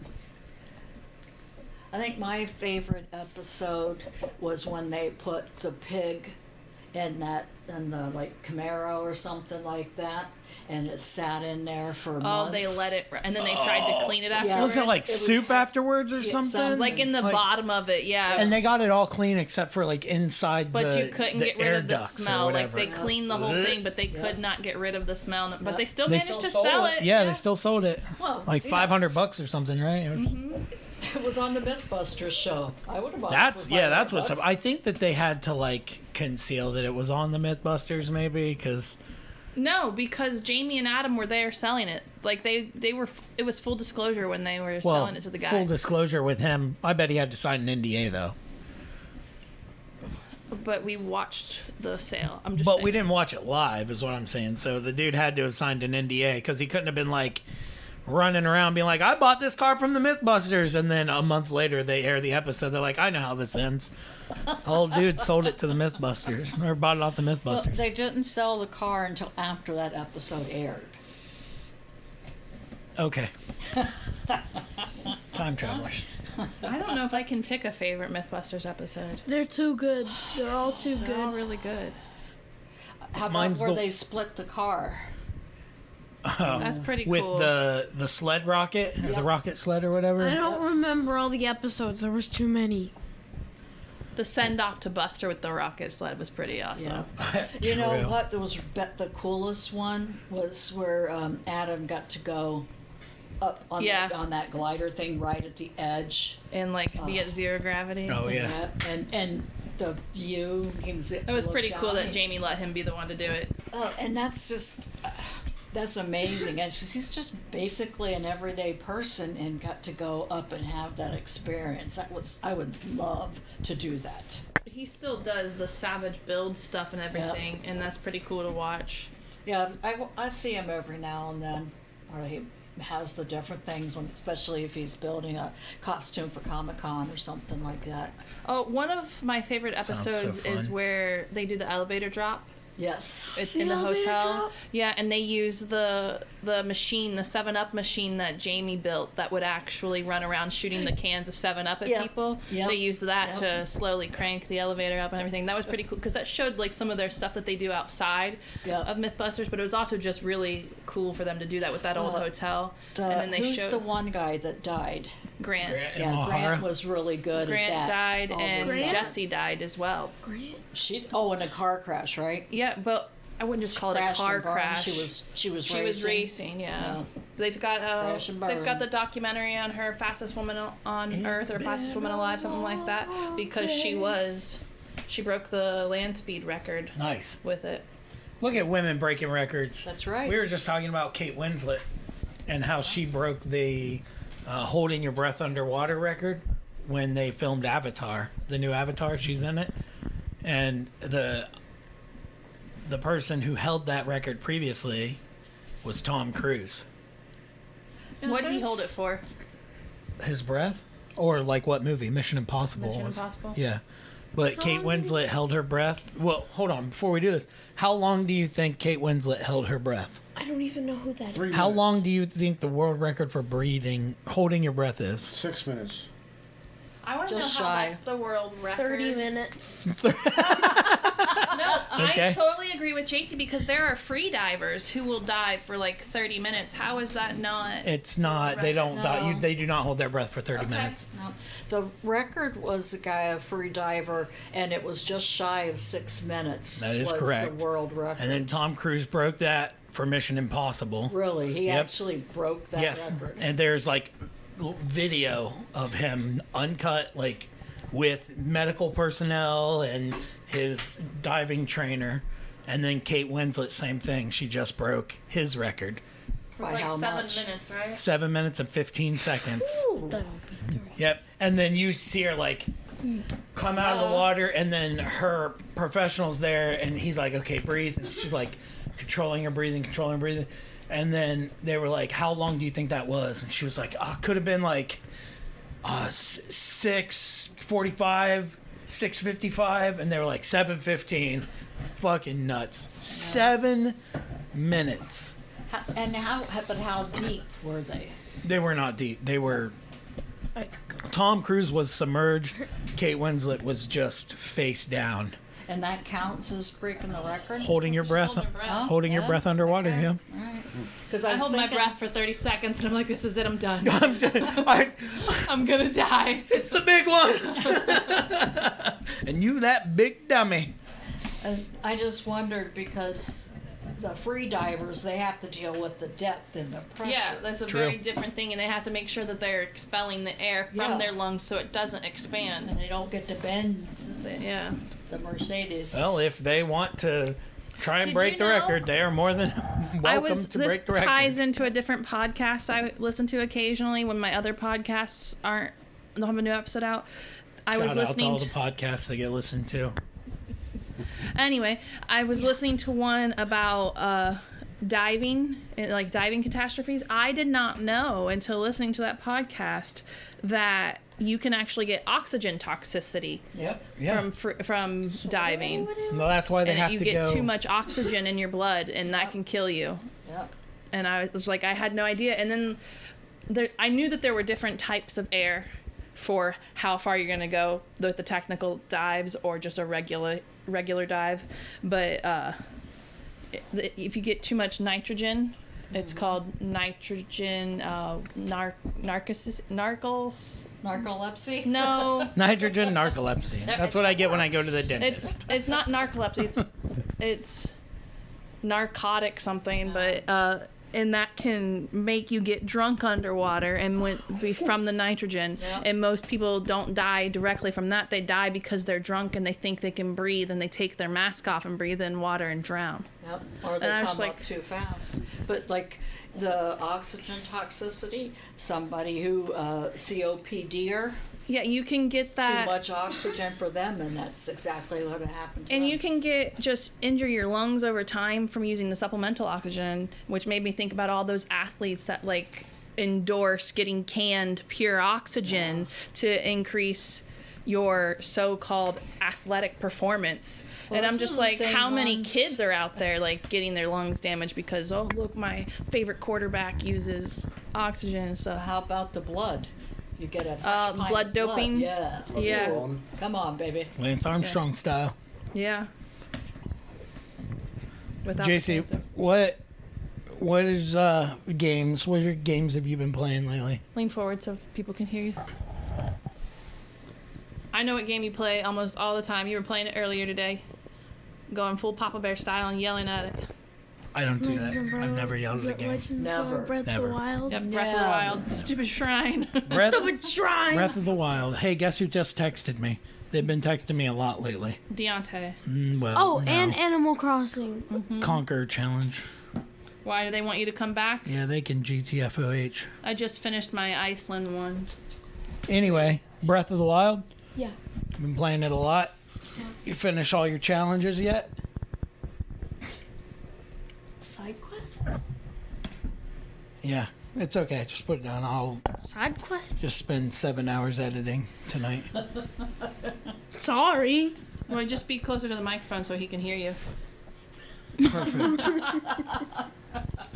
E: I think my favorite episode was when they put the pig in the like Camaro or something like that, and it sat in there for months.
A: Oh, they let it, and then they tried to clean it afterwards.
B: Was it like
E: It was-
B: soup afterwards or
E: Yeah,
B: something?
A: Like in the
B: Like-
A: bottom of it, yeah.
B: And they got it all clean except for like inside
A: but
B: the
A: you couldn't
B: the
A: get
B: air
A: rid of the
B: ducts or
A: smell. Like
B: whatever.
A: they cleaned the whole
B: Ugh.
A: thing, but they
E: Yeah.
A: could not get rid of the smell. But
E: Yeah.
A: they still
B: They
A: managed
B: still
A: to
E: sold
A: sell
E: it.
A: it.
B: Yeah, they still sold it.
E: Well,
B: Like
E: yeah.
B: $500 or something, right? It was.
E: It was on the MythBusters show. I would have bought
B: That's
E: it. For
B: that's what's up.
E: $500.
B: I think that they had to like conceal that it was on the MythBusters, maybe because
A: No, because Jamie and Adam were there selling it. Like they were. It was full disclosure when they were selling it to the guy.
B: full disclosure with him, I bet he had to sign an NDA though.
A: But we watched the sale. I'm just.
B: But
A: saying.
B: we didn't watch it live, is what I'm saying. So the dude had to have signed an NDA because he couldn't have been like running around being like, "I bought this car from the MythBusters," and then a month later they air the episode. They're like, "I know how this ends." Old dude sold it to the MythBusters or bought it off the
E: Well,
B: MythBusters.
E: they didn't sell the car until after that episode aired.
B: Okay. Time travelers.
A: I don't know if I can pick a favorite MythBusters episode.
D: They're too good. They're all too
A: They're all
D: good.
A: really good.
E: How about
B: Mine's
E: where
B: the-
E: they split the car?
A: That's pretty
B: With
A: cool.
B: the sled rocket, or the
E: Yep.
B: rocket sled or whatever.
D: I don't remember all the episodes. There was too many.
A: The send off to Buster with the rocket sled was pretty awesome.
E: You know
B: True.
E: what? There was the coolest one was where Adam got to go up on
A: Yeah.
E: on that glider thing right at the edge.
A: And like be at zero gravity.
B: Oh, yeah.
E: And the view. He was.
A: It was pretty cool that Jamie let him be the one to do it.
E: Oh, and that's just. That's amazing. And he's just basically an everyday person and got to go up and have that experience. I would love to do that.
A: He still does the Savage Build stuff and everything, and that's pretty cool to watch.
E: Yeah, I see him every now and then, or he has the different things, when, especially if he's building a costume for Comic-Con or something like that.
A: Oh, one of my favorite
B: Sounds so
A: episodes is
B: fun.
A: where they do the elevator drop.
E: Yes.
A: It's
D: The
A: in the
D: elevator
A: hotel.
D: drop?
A: Yeah, and they use the machine, the 7-Up machine that Jamie built that would actually run around shooting the cans of 7-Up at
E: Yeah.
A: people.
E: Yep.
A: They used that
E: Yep.
A: to slowly crank the elevator up and everything. That was pretty cool because that showed like some of their stuff that they do outside
E: Yep.
A: of MythBusters, but it was also just really cool for them to do that with that old hotel. and then they
E: who's
A: showed
E: the one guy that died?
A: Grant.
B: And
E: Yeah,
B: O'Hara.
E: Grant was really good
A: Grant
E: at that.
A: died
E: All
A: and
E: those stuff.
A: Jesse died as well.
D: Grant.
E: In a car crash, right?
A: Yeah, but I wouldn't just call it a
E: Crashed
A: car
E: and burned.
A: crash.
E: She was
A: racing, yeah.
E: Yeah.
A: They've got
E: Crash and
A: they've got
E: burn.
A: the documentary on her, fastest woman on Earth or fastest woman alive, something like that, because she broke the land speed record
B: Nice.
A: with it.
B: Look at women breaking records.
E: That's right.
B: We were just talking about Kate Winslet and how she broke the holding your breath underwater record when they filmed Avatar, the new Avatar. She's in it, and the person who held that record previously was Tom Cruise.
A: What did he hold it for?
B: His breath, or like what movie? Mission Impossible.
A: Mission
B: was-
A: Impossible?
B: Yeah. But Kate Winslet held her breath. Well, hold on. Before we do this, how long do you think Kate Winslet held her breath?
D: I don't even know who that is.
C: 3
B: How
C: minutes.
B: long do you think the world record for breathing, holding your breath is?
C: 6 minutes.
A: I want to know
E: Just
A: how
E: shy.
A: that's the world record.
D: 30 minutes.
A: No,
B: Okay.
A: I totally agree with JC because there are free divers who will dive for like 30 minutes. How is that not?
B: It's not. They don't.
E: No.
B: They do not hold their breath for 30 minutes.
E: No. The record was a guy, a free diver, and it was just shy of 6 minutes.
B: That is
E: was
B: correct.
E: the world record.
B: And then Tom Cruise broke that for Mission Impossible.
E: Really, he
B: Yep.
E: actually broke that
B: Yes,
E: record.
B: and there's like video of him uncut, like with medical personnel and his diving trainer, and then Kate Winslet, same thing. She just broke his record,
E: By
A: like
E: how
A: 7
E: much?
A: minutes, right?
B: 7 minutes and 15 seconds.
D: Don't be dirty.
B: Yep, and then you see her like come out of the water, and then her professional's there, and he's like, "Okay, breathe," and she's like controlling her breathing, and then they were like, "How long do you think that was?" And she was like, "Oh, could have been like 6:45, 6:55," and they were like 7:15. Fucking nuts. 7 minutes.
E: But how deep were they?
B: They were not deep. They were.
D: I could go.
B: Tom Cruise was submerged. Kate Winslet was just face down,
E: And that counts as breaking the record?
B: holding your breath,
A: Holding your breath.
B: holding your
E: Yeah?
B: breath underwater.
E: Okay.
B: Yeah.
E: All right. Because
A: I hold my breath for 30 seconds and I'm like, this is it, I'm done. I'm gonna die.
B: It's the big one. And you that big dummy.
E: And I just wondered because the free divers, they have to deal with the depth and the pressure.
A: Yeah, that's a
B: True.
A: very different thing, and they have to make sure that they're expelling the air from
E: Yeah.
A: their lungs so it doesn't expand.
E: And they don't get to bend
A: Yeah.
E: the Mercedes.
B: Well, if they want to try and
A: Did
B: break
A: you
B: the
A: know-
B: record, they are more than welcome to
A: This
B: break the record.
A: ties into a different podcast I listen to occasionally when my other podcasts don't have a new episode out. I was
B: Shout out to
A: listening
B: all the podcasts that get listened to.
A: Anyway, I was listening to one about diving, like diving catastrophes. I did not know until listening to that podcast that you can actually get oxygen toxicity
B: Yep. Yeah.
A: from diving.
B: No, that's why they
A: And
B: have
A: you
B: to
A: get
B: go.
A: too much oxygen in your blood, and that can kill you.
E: Yep.
A: And I was like, I had no idea. And then I knew that there were different types of air for how far you're going to go with the technical dives or just a regular dive. But if you get too much nitrogen, it's called nitrogen
E: Narcolepsy?
A: No,
B: Nitrogen narcolepsy. That's what I get when I go to the dentist.
A: it's not narcolepsy. It's narcotic something, but and that can make you get drunk underwater and be from the nitrogen.
E: Yep.
A: And most people don't die directly from that. They die because they're drunk and they think they can breathe, and they take their mask off and breathe in water and drown.
E: Yep. Or they
A: And I was
E: come
A: like-
E: up too fast. But like the oxygen toxicity, somebody who COPD'er,
A: Yeah, you can get that.
E: too much oxygen for them, and that's exactly what happened to them.
A: And you can just injure your lungs over time from using the supplemental oxygen, which made me think about all those athletes that like endorse getting canned pure oxygen to increase your so-called athletic performance.
E: Well,
A: and I'm
E: those
A: just
E: are the
A: like,
E: same
A: how many
E: ones-
A: kids are out there like getting their lungs damaged because, oh, look, my favorite quarterback uses oxygen and stuff.
E: How about the blood? You get a fresh pint
A: blood
E: of
A: doping?
E: Yeah.
A: Yeah.
E: Come on, baby.
B: Lance Armstrong style.
A: Yeah. Without the
B: JC,
A: cancer.
B: what is games? What games have you been playing lately?
A: Lean forward so people can hear you. I know what game you play almost all the time. You were playing it earlier today. Going full Papa Bear style and yelling at it.
B: I don't do that. I've never yelled
D: Is
B: at a
D: it
B: game.
D: Legends
E: Never.
D: of Breath of
B: Never.
D: the Wild?
A: Yep, Breath of the
E: No.
A: Wild. Stupid shrine.
B: Breath,
D: Stupid shrine!
B: Breath of the Wild. Hey, guess who just texted me? They've been texting me a lot lately.
A: Deontay.
B: Well,
D: Oh,
B: no.
D: and Animal Crossing.
B: Conquer Challenge.
A: Why do they want you to come back?
B: Yeah, they can GTFOH.
A: I just finished my Iceland one.
B: Anyway, Breath of the Wild.
D: Yeah.
B: Been playing it a lot. You finish all your challenges yet?
D: Side quest?
B: Yeah, it's okay. Just put it down. I'll
D: Side quest?
B: just spend 7 hours editing tonight.
D: Sorry.
A: Well, just be closer to the microphone so he can hear you.
B: Perfect.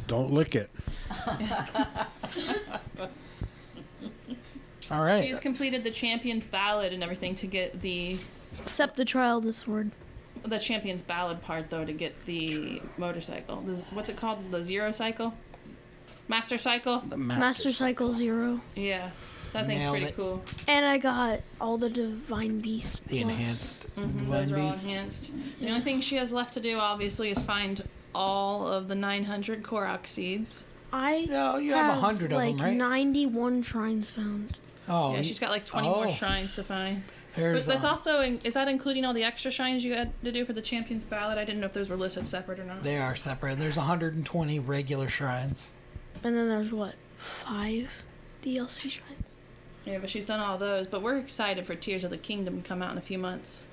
C: Don't lick it.
B: All right.
A: He's completed the Champion's Ballad and everything to get the
D: Except the trial of the sword.
A: Champion's Ballad part, though, to get the motorcycle. What's it called? The Zero Cycle? Master Cycle?
B: The
D: Master Cycle Zero.
A: Yeah. That thing's
B: Nailed
A: pretty
B: it.
A: cool.
D: And I got all the Divine Beasts.
B: The
D: plus.
B: enhanced
A: Those
B: Divine
A: are all
B: Beasts.
A: enhanced. The only thing she has left to do, obviously, is find all of the 900 Korok seeds.
D: I
B: No, you have 100 of
D: like
B: them, right?
D: 91 shrines found.
B: Oh,
A: Yeah, she's got like 20 more shrines to find. But
B: There's,
A: that's also, is that including all the extra shrines you had to do for the Champions Ballad? I didn't know if those were listed separate or not.
B: They are separate. There's 120 regular shrines.
D: And then there's what? 5 DLC shrines?
A: Yeah, but she's done all those. But we're excited for Tears of the Kingdom to come out in a few months.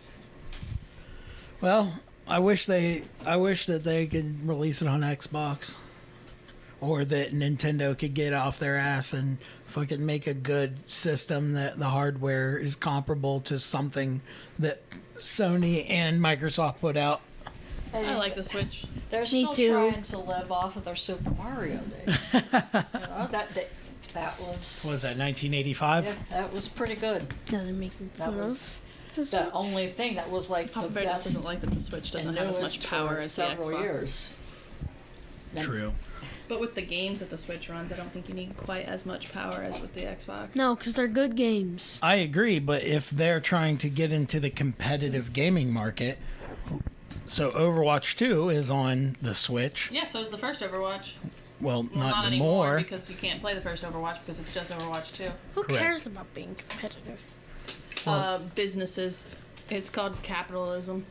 B: Well, I wish that they could release it on Xbox, or that Nintendo could get off their ass and fucking make a good system that the hardware is comparable to something that Sony and Microsoft put out.
A: I like the Switch.
E: They're
D: Me
E: still
D: too.
E: trying to live off of their Super Mario days. You know, that was.
B: What was that, 1985?
E: Yeah, that was pretty good.
D: No, they're making
E: That
D: fun
E: was
D: of.
E: the only thing that was like
A: Papa
E: the
A: Bear just
E: best
A: doesn't like that the Switch doesn't
E: and
A: have as
E: newest
A: much power
E: for
A: as the
E: several
A: Xbox.
E: years. And
B: True.
A: But with the games that the Switch runs, I don't think you need quite as much power as with the Xbox.
D: No, because they're good games.
B: I agree, but if they're trying to get into the competitive gaming market, so Overwatch 2 is on the Switch.
A: Yeah, so is the first Overwatch.
B: Well,
A: Well,
B: not
A: anymore
B: anymore.
A: because you can't play the first Overwatch because it's just Overwatch 2.
D: Who
B: Correct.
D: cares about being competitive?
A: Businesses. It's called capitalism.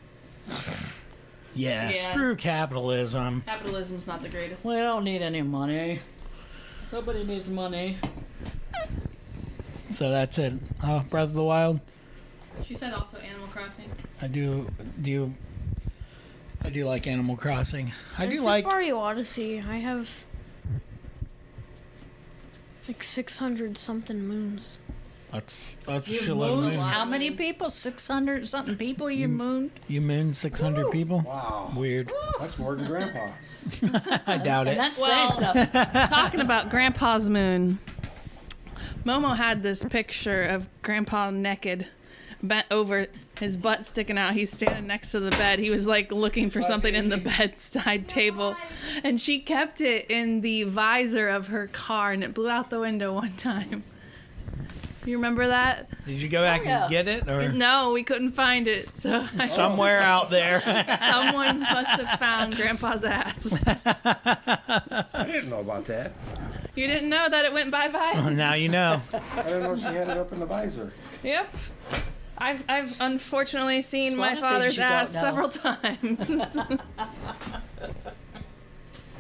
B: Yeah,
A: Yeah.
B: screw capitalism.
A: Capitalism's not the greatest.
E: we don't need any money. Nobody needs money.
B: So that's it. Breath of the Wild.
A: She said also Animal Crossing.
B: I do like Animal Crossing. I do
D: Super
B: like.
D: Mario Odyssey. I have like 600 something moons.
B: That's a
E: You
B: shitload of
E: mooned
B: moons.
E: how many people? 600 something people you mooned?
B: You mooned 600 people.
C: Wow.
B: Weird.
C: That's more than Grandpa.
B: I doubt
E: And
B: it.
E: that's
A: Well-
E: saying something.
A: Talking about Grandpa's moon. Momo had this picture of Grandpa naked, bent over, his butt sticking out. He's standing next to the bed. He was like looking for something in the bedside table. And she kept it in the visor of her car and it blew out the window one time. You remember that?
B: Did you go back
E: yeah.
B: and get it, or
A: No, we couldn't find it. So
B: somewhere out there?
A: someone must have found Grandpa's ass.
C: I didn't know about that.
A: You didn't know that it went bye-bye?
B: Now you know.
C: I didn't know she had it up in the visor.
A: Yep. I've unfortunately seen
E: There's a
A: my
E: lot of
A: father's
E: things you don't
A: ass
E: know.
A: several times.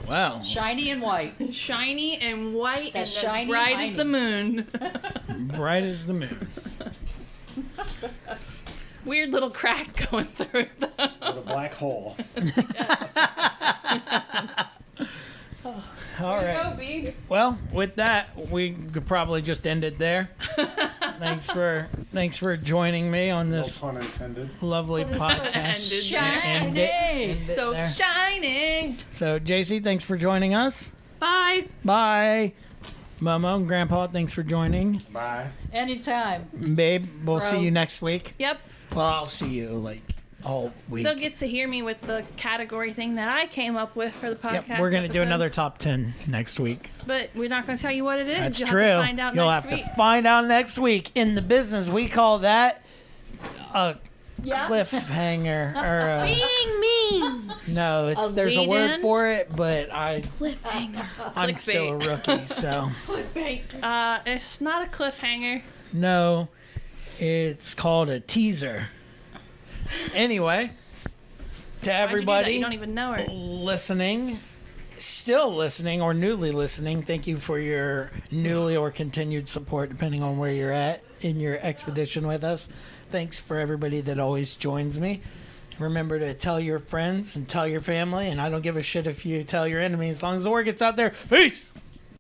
B: Well,
E: Shiny and white.
A: Shiny and white
E: That
A: and
E: shiny
A: as bright as
E: hiney.
A: the moon.
B: bright as the moon.
A: Weird little crack going through it though.
C: With a black hole.
B: All right. Well, with that, we could probably just end it there. Thanks for joining me on
C: No
B: this
C: pun intended.
B: lovely podcast.
A: Ended there.
B: End it- end it
A: So
B: there.
A: shiny.
B: So, JC, thanks for joining us.
D: Bye.
B: Bye. Momo and Grandpa, thanks for joining.
C: Bye.
E: Anytime.
B: Babe, we'll
E: Bro.
B: see you next week.
A: Yep.
B: Well, I'll see you like all week.
A: They'll get to hear me with the category thing that I came up with for the podcast.
B: Yep, we're gonna do
A: episode.
B: another top 10 next week.
A: But we're not going to tell you what it is.
B: That's
A: You'll
B: true.
A: have to find out
B: You'll
A: next
B: have
A: week.
B: to find out next week. In the business, we call that a
E: Yeah.
B: cliffhanger. Or a,
D: Being mean.
B: no,
E: A
B: there's a word
E: lead-in?
B: for it, but
D: Cliffhanger.
B: I'm still a rookie, so
A: It's not a cliffhanger.
B: no, it's called a teaser. Anyway, to
A: Why'd you do that?
B: everybody
A: You don't even know her.
B: listening, still listening or newly listening, thank you for your newly or continued support, depending on where you're at in your expedition with us. Thanks for everybody that always joins me. Remember to tell your friends and tell your family, and I don't give a shit if you tell your enemies as long as the word gets out there. Peace!